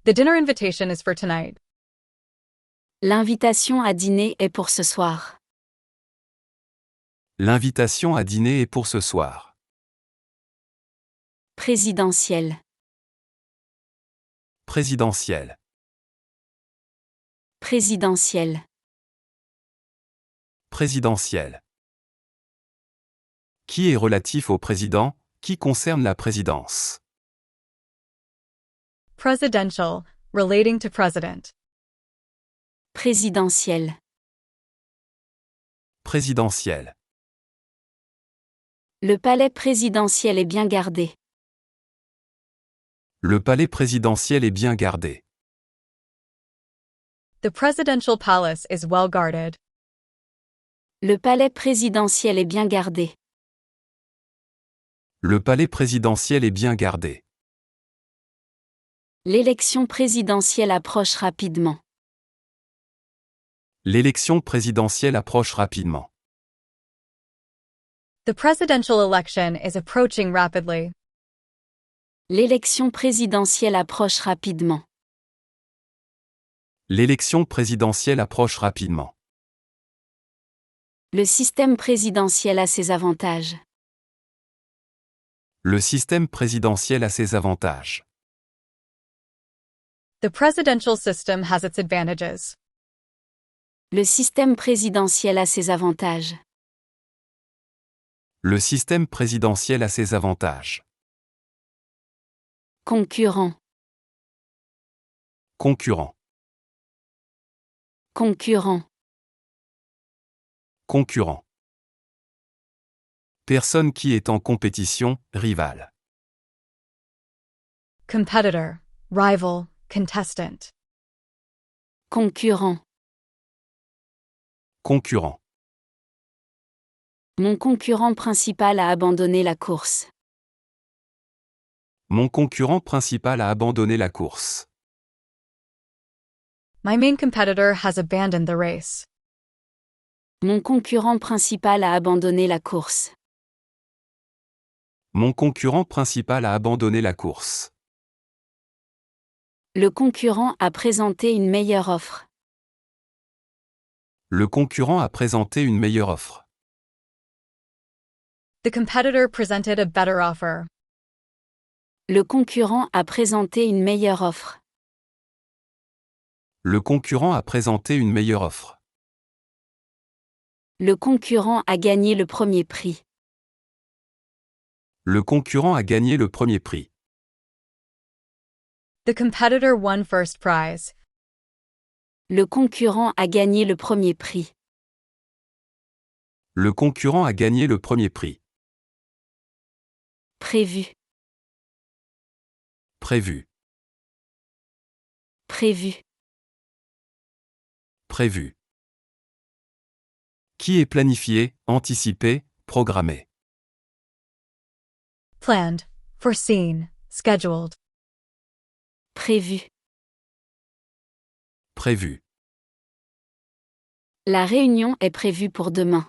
The dinner invitation is for tonight. L'invitation à dîner est pour ce soir. L'invitation à dîner est pour ce soir. Présidentielle. Présidentielle. Présidentielle. Présidentielle. Qui est relatif au président, qui concerne la présidence. Presidential. Relating to president. Présidentielle. Présidentielle. Le palais présidentiel est bien gardé. Le palais présidentiel est bien gardé. The presidential palace is well guarded. Le palais présidentiel est bien gardé. Le palais présidentiel est bien gardé. L'élection présidentielle approche rapidement. L'élection présidentielle approche rapidement. The presidential election is approaching rapidly. L'élection présidentielle approche rapidement. L'élection présidentielle approche rapidement. Le système présidentiel a ses avantages. Le système présidentiel a ses avantages. The presidential system has its advantages. Le système présidentiel a ses avantages. Le système présidentiel a ses avantages. Concurrent. Concurrent. Concurrent. Concurrent. Personne qui est en compétition, rival. Competitor. Rival. Contestant. Concurrent. Concurrent. Mon concurrent principal a abandonné la course. Mon concurrent principal a abandonné la course. My main competitor has abandoned the race. Mon concurrent principal a abandonné la course. Mon concurrent principal a abandonné la course. Le concurrent a présenté une meilleure offre. Le concurrent a présenté une meilleure offre. The competitor presented a better offer. Le concurrent a présenté une meilleure offre. Le concurrent a présenté une meilleure offre. Le concurrent a gagné le premier prix. Le concurrent a gagné le premier prix. The competitor won first prize. Le concurrent a gagné le premier prix. Le concurrent a gagné le premier prix. Prévu. Prévu. Prévu. Prévu. Qui est planifié, anticipé, programmé. Planned, foreseen, scheduled. Prévu. Prévu. La réunion est prévue pour demain.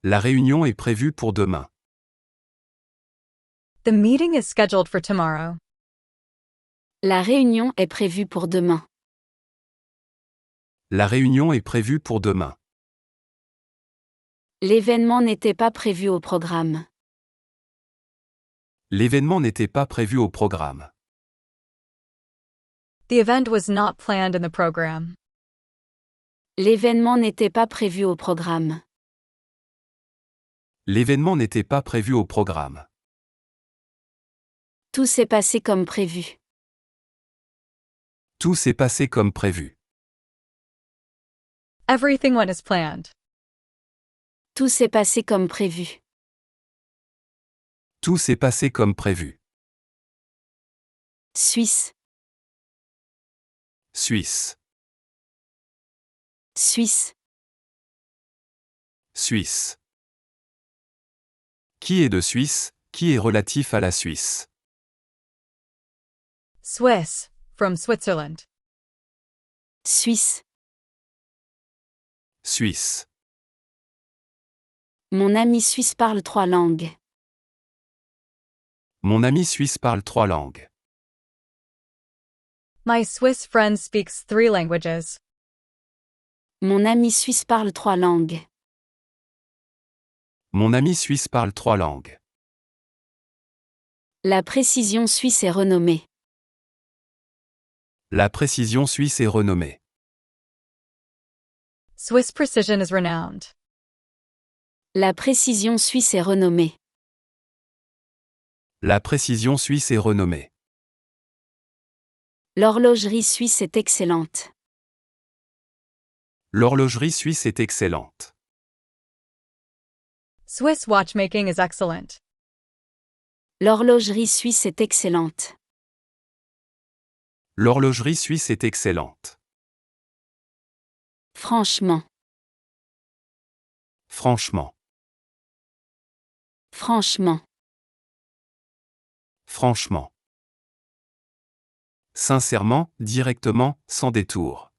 La réunion est prévue pour demain. The meeting is scheduled for tomorrow. La réunion est prévue pour demain. La réunion est prévue pour demain. L'événement n'était pas prévu au programme. L'événement n'était pas prévu au programme. The event was not planned in the program. L'événement n'était pas prévu au programme. L'événement n'était pas prévu au programme. Tout s'est passé comme prévu. Tout s'est passé comme prévu. Everything went as planned. Tout s'est passé comme prévu. Tout s'est passé comme prévu. Suisse. Suisse. Suisse. Suisse. Qui est de Suisse, qui est relatif à la Suisse. Swiss, from Switzerland. Suisse. Suisse. Mon ami suisse parle 3 langues. Mon ami suisse parle 3 langues. My Swiss friend speaks 3 languages. Mon ami suisse parle 3 langues. Mon ami suisse parle 3 langues. La précision suisse est renommée. La précision suisse est renommée. Swiss precision is renowned. La précision suisse est renommée. La précision suisse est renommée. L'horlogerie suisse est excellente. L'horlogerie suisse est excellente. Swiss watchmaking is excellent. L'horlogerie suisse est excellente. L'horlogerie suisse est excellente. Franchement. Franchement. Franchement. Franchement. Sincèrement, directement, sans détour.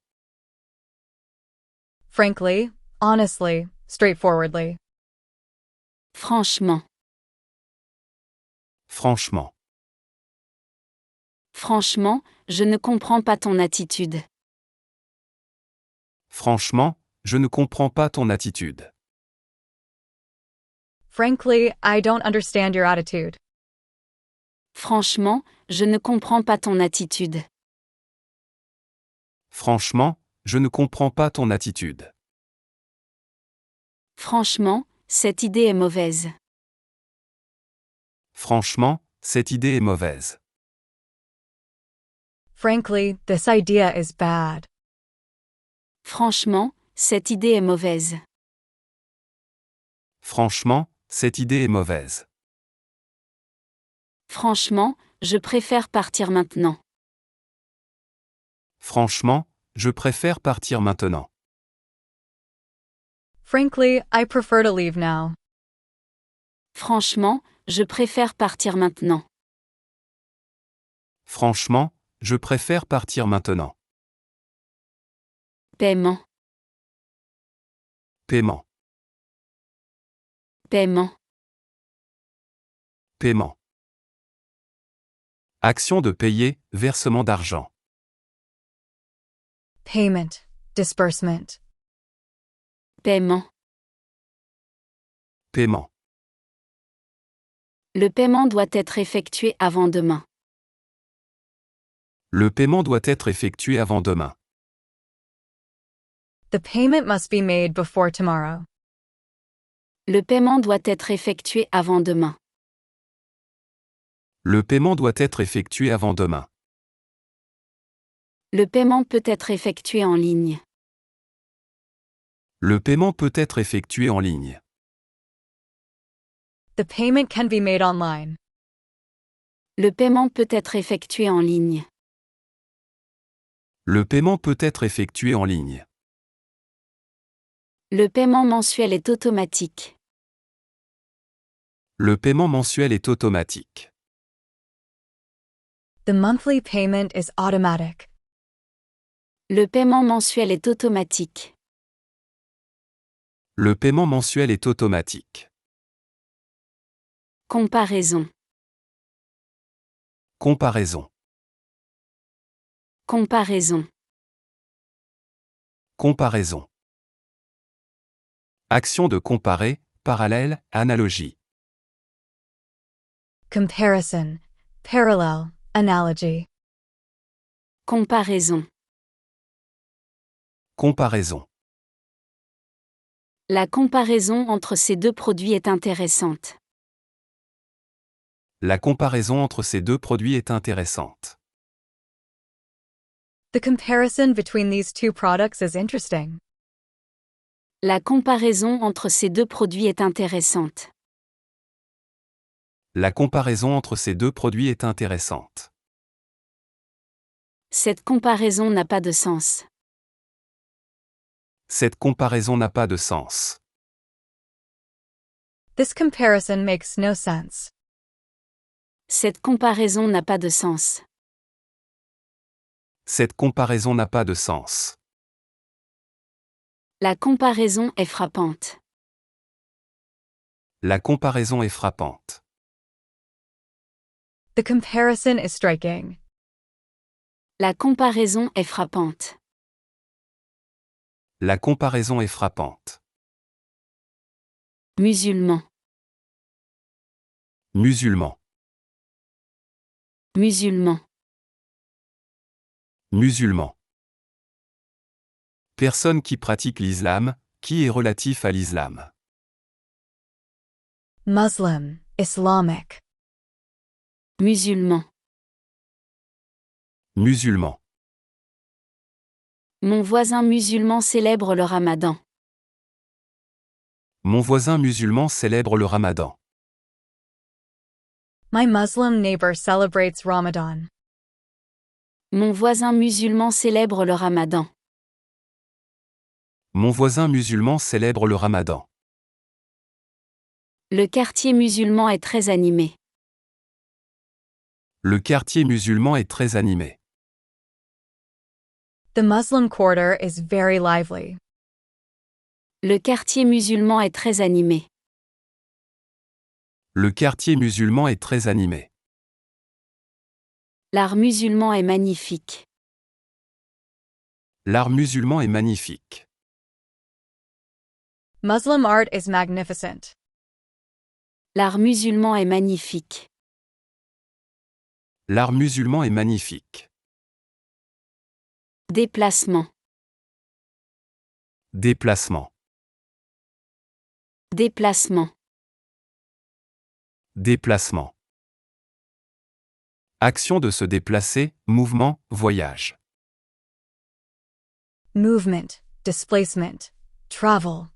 Frankly, honestly, straightforwardly. Franchement. Franchement. Franchement, je ne comprends pas ton attitude. Franchement, je ne comprends pas ton attitude. Frankly, I don't understand your attitude. Franchement, je ne comprends pas ton attitude. Franchement, je ne comprends pas ton attitude. Franchement, cette idée est mauvaise. Franchement, cette idée est mauvaise. Frankly, this idea is bad. Franchement, cette idée est mauvaise. Franchement, cette idée est mauvaise. Franchement, je préfère partir maintenant. Franchement, je préfère partir maintenant. Frankly, I prefer to leave now. Franchement, je préfère partir maintenant. Franchement, je préfère partir maintenant. Paiement. Paiement. Paiement. Paiement. Action de payer, versement d'argent. Payment. Disbursement. Paiement. Paiement. Le paiement doit être effectué avant demain. Le paiement doit être effectué avant demain. The payment must be made before tomorrow. Le paiement doit être effectué avant demain. Le paiement doit être effectué avant demain. Le paiement peut être effectué en ligne. Le paiement peut être effectué en ligne. The payment can be made online. Le paiement peut être effectué en ligne. Le paiement peut être effectué en ligne. Le paiement mensuel est automatique. Le paiement mensuel est automatique. The monthly payment is automatic. Le paiement mensuel est automatique. Le paiement mensuel est automatique. Comparaison. Comparaison. Comparaison. Comparaison. Action de comparer, parallèle, analogie. Comparison. Parallel. Analogy. Comparaison. Comparaison. La comparaison entre ces deux produits est intéressante. La comparaison entre ces deux produits est intéressante. The comparison between these two products is interesting. La comparaison entre ces deux produits est intéressante. La comparaison entre ces deux produits est intéressante. Cette comparaison n'a pas de sens. Cette comparaison n'a pas de sens. This comparison makes no sense. Cette comparaison n'a pas de sens. Cette comparaison n'a pas de sens. La comparaison est frappante. La comparaison est frappante. The comparison is striking. La comparaison est frappante. La comparaison est frappante. Musulman. Musulman. Musulman. Musulman. Personne qui pratique l'islam, qui est relatif à l'islam. Muslim. Islamic. Musulman. Musulman. Mon voisin musulman célèbre le Ramadan. Mon voisin musulman célèbre le Ramadan. My Muslim neighbor celebrates Ramadan. Mon voisin musulman célèbre le Ramadan. Mon voisin musulman célèbre le Ramadan. Le quartier musulman est très animé. Le quartier musulman est très animé. The Muslim quarter is very lively. Le quartier musulman est très animé. Le quartier musulman est très animé. L'art musulman est magnifique. L'art musulman est magnifique. Muslim art is magnificent. L'art musulman est magnifique. L'art musulman est magnifique. Déplacement. Déplacement. Déplacement. Déplacement. Action de se déplacer, mouvement, voyage. Movement. Displacement. Travel.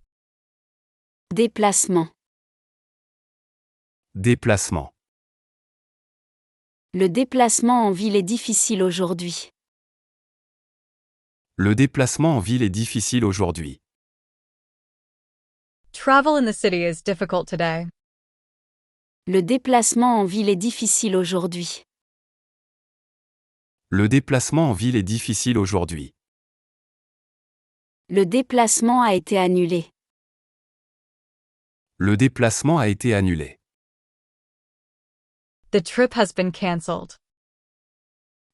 Déplacement. Déplacement. Le déplacement en ville est difficile aujourd'hui. Le déplacement en ville est difficile aujourd'hui. Travel in the city is difficult today. Le déplacement en ville est difficile aujourd'hui. Le déplacement en ville est difficile aujourd'hui. Le déplacement a été annulé. Le déplacement a été annulé. The trip has been cancelled.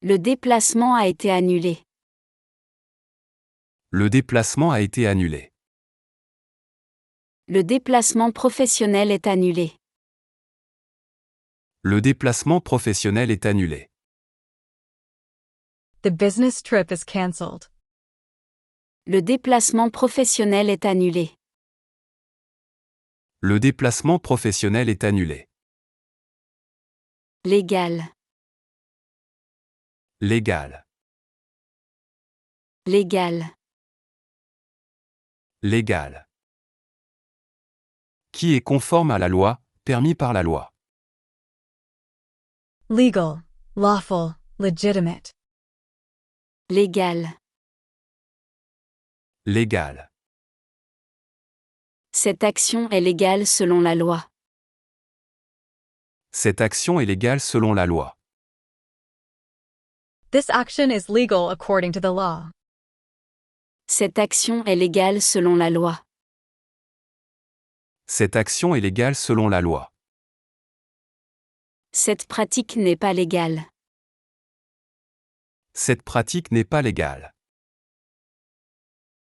Le déplacement a été annulé. Le déplacement a été annulé. Le déplacement professionnel est annulé. Le déplacement professionnel est annulé. The business trip is cancelled. Le déplacement professionnel est annulé. Le déplacement professionnel est annulé. Légal. Légal. Légal. Légal. Qui est conforme à la loi, permis par la loi. Legal, lawful, legitimate. Légal. Légal. Cette action est légale selon la loi. Cette action est légale selon la loi. This action is legal according to the law. Cette action est légale selon la loi. Cette action est légale selon la loi. Cette pratique n'est pas légale. Cette pratique n'est pas légale.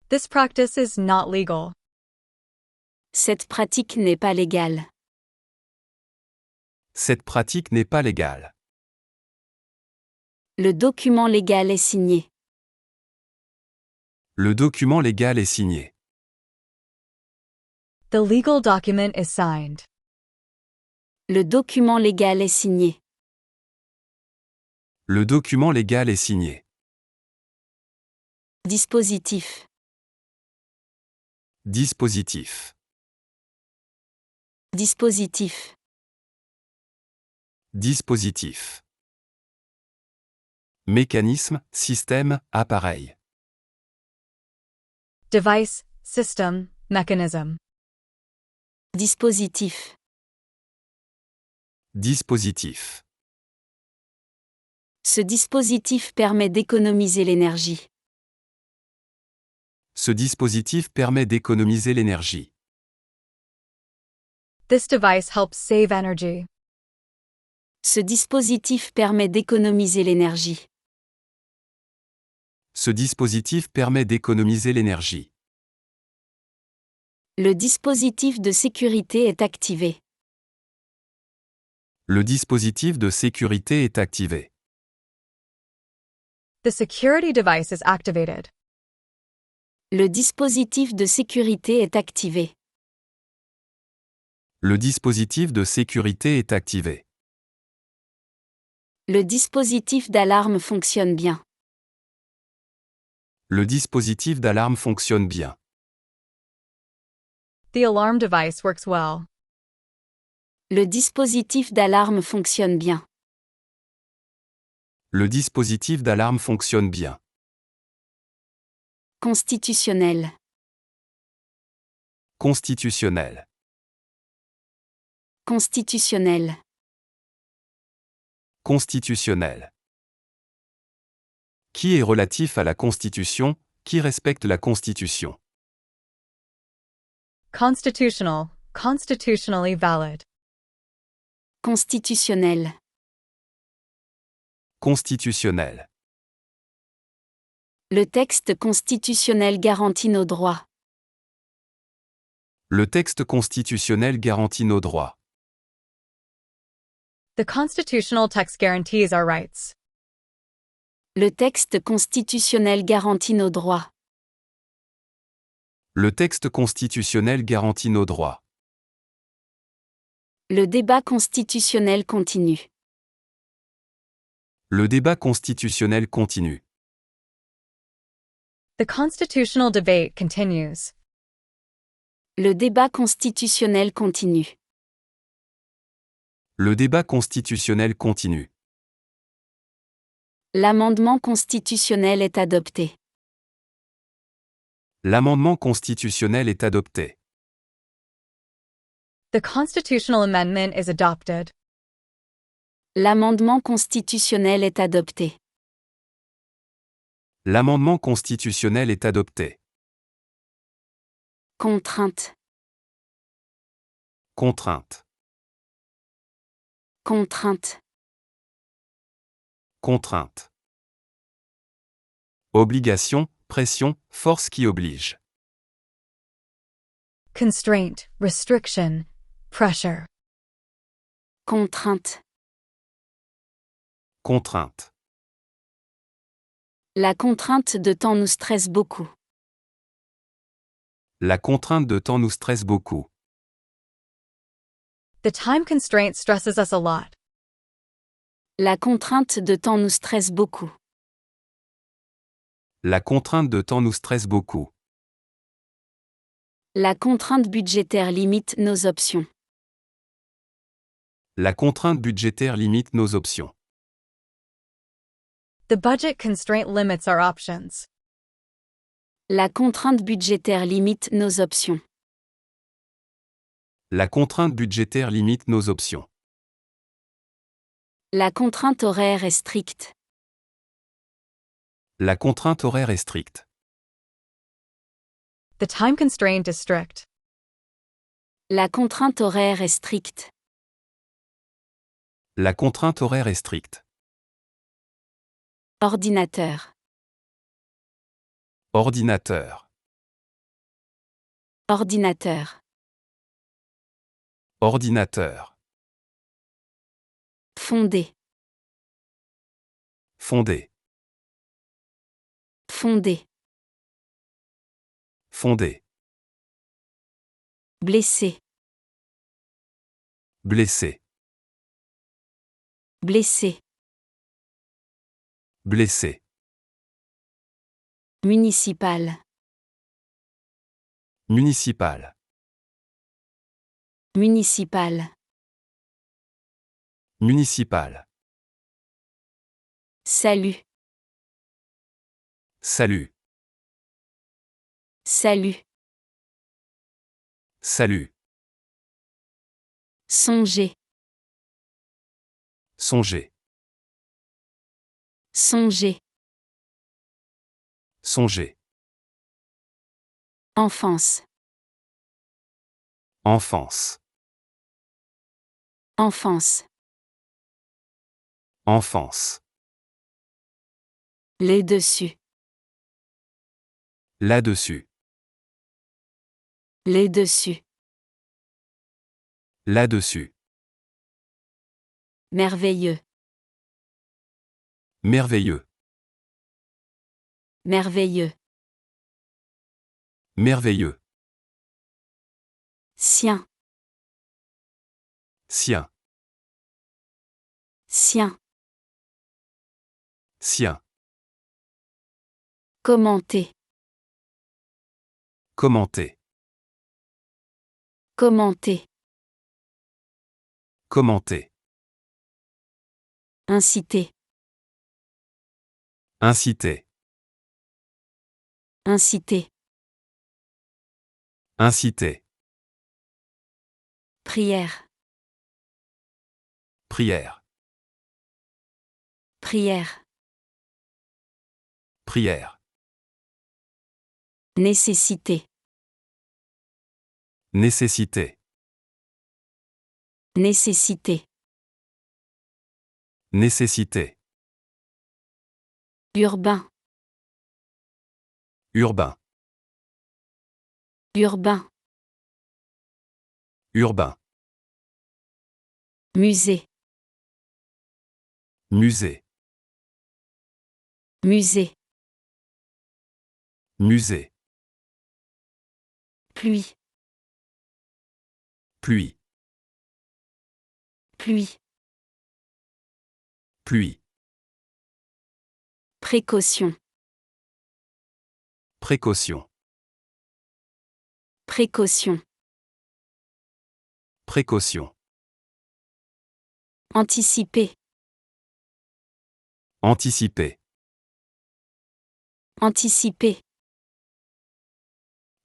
This practice is not legal. Cette pratique n'est pas légale. Cette pratique n'est pas légale. Le document légal est signé. Le document légal est signé. The legal document is signed. Le document légal est signé. Le document légal est signé. Dispositif. Dispositif. Dispositif. Dispositif. Mécanisme, système, appareil. Device, system, mechanism. Dispositif. Dispositif. Ce dispositif permet d'économiser l'énergie. Ce dispositif permet d'économiser l'énergie. This device helps save energy. Ce dispositif permet d'économiser l'énergie. Ce dispositif permet d'économiser l'énergie. Le dispositif de sécurité est activé. Le dispositif de sécurité est activé. The security device is activated. Le dispositif de sécurité est activé. Le dispositif de sécurité est activé. Le dispositif d'alarme fonctionne bien. Le dispositif d'alarme fonctionne bien. The alarm device works well. Le dispositif d'alarme fonctionne bien. Le dispositif d'alarme fonctionne bien. Constitutionnel. Constitutionnel. Constitutionnel. Constitutionnel. Qui est relatif à la Constitution, qui respecte la Constitution. Constitutional, constitutionally valid. Constitutionnel. Constitutionnel. Le texte constitutionnel garantit nos droits. Le texte constitutionnel garantit nos droits. The constitutional text guarantees our rights. Le texte constitutionnel garantit nos droits. Le texte constitutionnel garantit nos droits. Le débat constitutionnel continue. Le débat constitutionnel continue. The constitutional debate continues. Le débat constitutionnel continue. Le débat constitutionnel continue. L'amendement constitutionnel est adopté. L'amendement constitutionnel est adopté. The constitutional amendment is adopted. L'amendement constitutionnel est adopté. L'amendement constitutionnel est adopté. Contrainte. Contrainte. Contrainte. Contrainte. Obligation, pression, force qui oblige. Constraint, restriction, pressure. Contrainte. Contrainte. La contrainte de temps nous stresse beaucoup. La contrainte de temps nous stresse beaucoup. The time constraint stresses us a lot. La contrainte de temps nous stresse beaucoup. La contrainte de temps nous stresse beaucoup. La contrainte budgétaire limite nos options. La contrainte budgétaire limite nos options. The budget constraint limits our options. La contrainte budgétaire limite nos options. La contrainte budgétaire limite nos options. La contrainte horaire est stricte. La contrainte horaire est stricte. The time constraint is strict. La contrainte horaire est stricte. La contrainte horaire est stricte. Ordinateur. Ordinateur. Ordinateur. Ordinateur. Fondé. Fondé. Fondé. Fondé. Blessé. Blessé. Blessé. Blessé. Municipal. Municipal. Municipal. Municipal. Salut. Salut. Salut. Salut. Songer. Songer. Songer. Songer. Enfance. Enfance. Enfance. Enfance. Le dessus. Là-dessus. Le dessus. Là-dessus. Merveilleux. Merveilleux. Merveilleux. Merveilleux. Sien. Sien. Sien. Sien. Commenter. Commenter. Commenter. Commenter. Inciter. Inciter. Inciter. Inciter. Prière. Prière. Prière. Prière. Nécessité. Nécessité. Nécessité. Nécessité. Urbain. Urbain. Urbain. Urbain. Musée. Musée. Musée. Musée. Pluie. Pluie. Pluie. Pluie. Précaution. Précaution. Précaution. Précaution. Anticiper. Anticiper. Anticiper.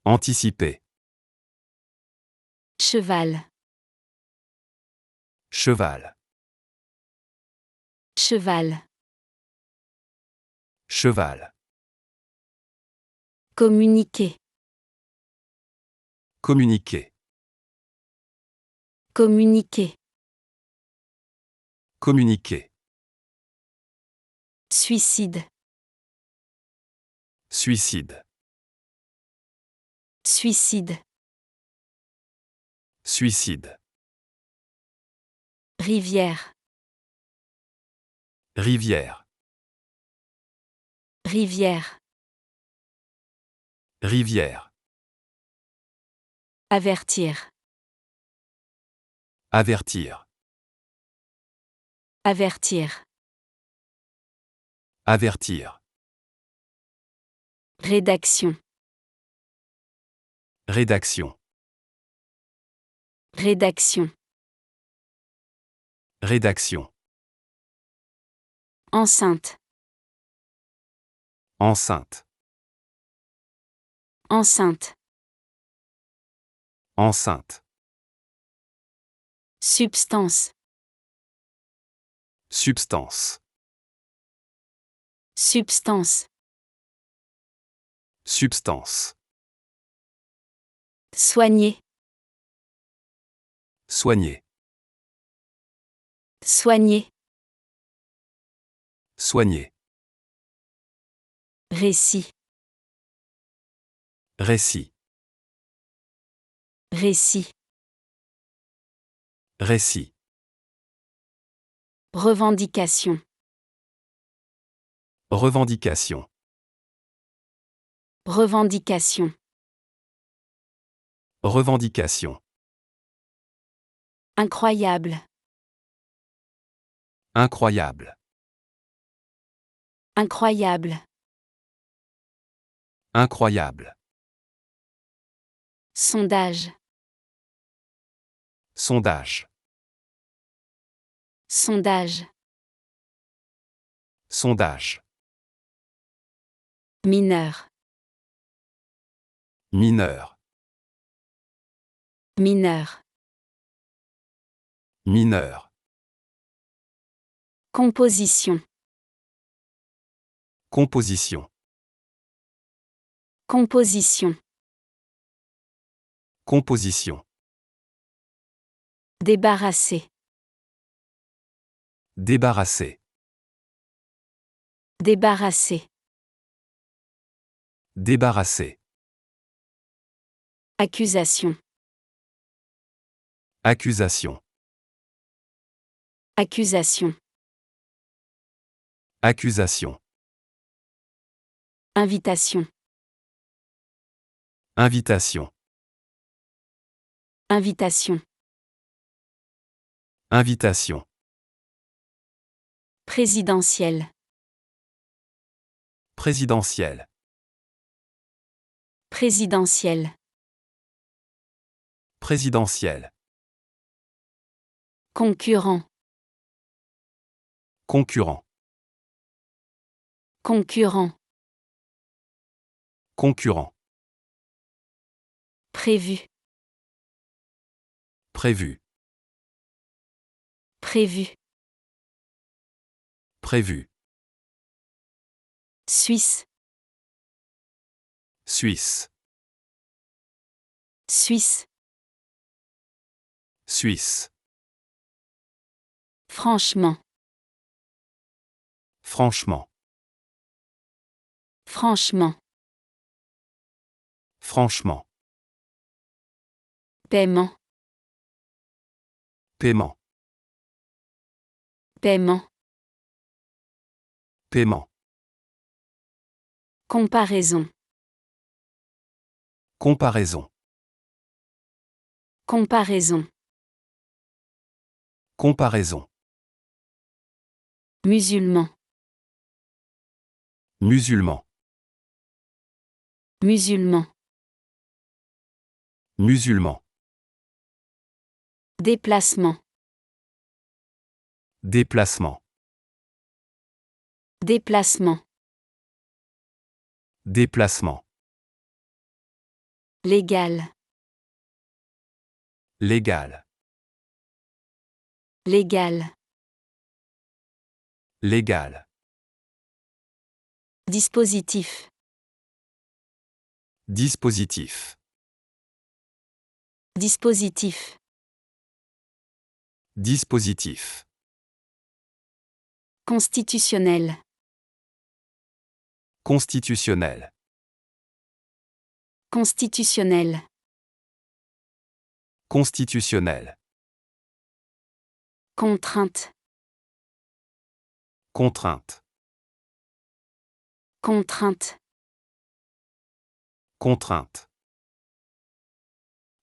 Anticiper. Cheval. Cheval. Cheval. Cheval. Communiquer. Communiquer. Communiquer. Communiquer. Suicide. Suicide. Suicide. Suicide. Rivière. Rivière. Rivière. Rivière. Avertir. Avertir. Avertir. Avertir. Rédaction. Rédaction. Rédaction. Rédaction. Enceinte. Enceinte. Enceinte. Enceinte. Substance. Substance. Substance. Substance. Soigner. Soigner. Soigner. Soigner. Récit. Récit. Récit. Récit. Revendication. Revendication. Revendication. Revendication. Incroyable. Incroyable. Incroyable. Incroyable. Sondage. Sondage. Sondage. Sondage. Mineur. Mineur. Mineur. Mineur. Composition. Composition. Composition. Composition. Débarrasser. Débarrasser. Débarrasser. Débarrasser. Accusation. Accusation. Accusation. Accusation. Invitation. Invitation. Invitation. Invitation. Présidentielle. Présidentielle. Présidentielle. Présidentielle. Concurrent. Concurrent. Concurrent. Concurrent. Prévu. Prévu. Prévu. Prévu. Suisse. Suisse. Suisse. Suisse. Franchement. Franchement. Franchement. Franchement. Paiement. Paiement. Paiement. Paiement. Comparaison. Comparaison. Comparaison. Comparaison. Musulman. Musulman. Musulman. Musulman. Déplacement. Déplacement. Déplacement. Déplacement. Légal. Légal. Légal. Légal. Dispositif. Dispositif. Dispositif. Dispositif. Constitutionnel. Constitutionnel. Constitutionnel. Constitutionnel. Contrainte. Contrainte. Contrainte. Contrainte.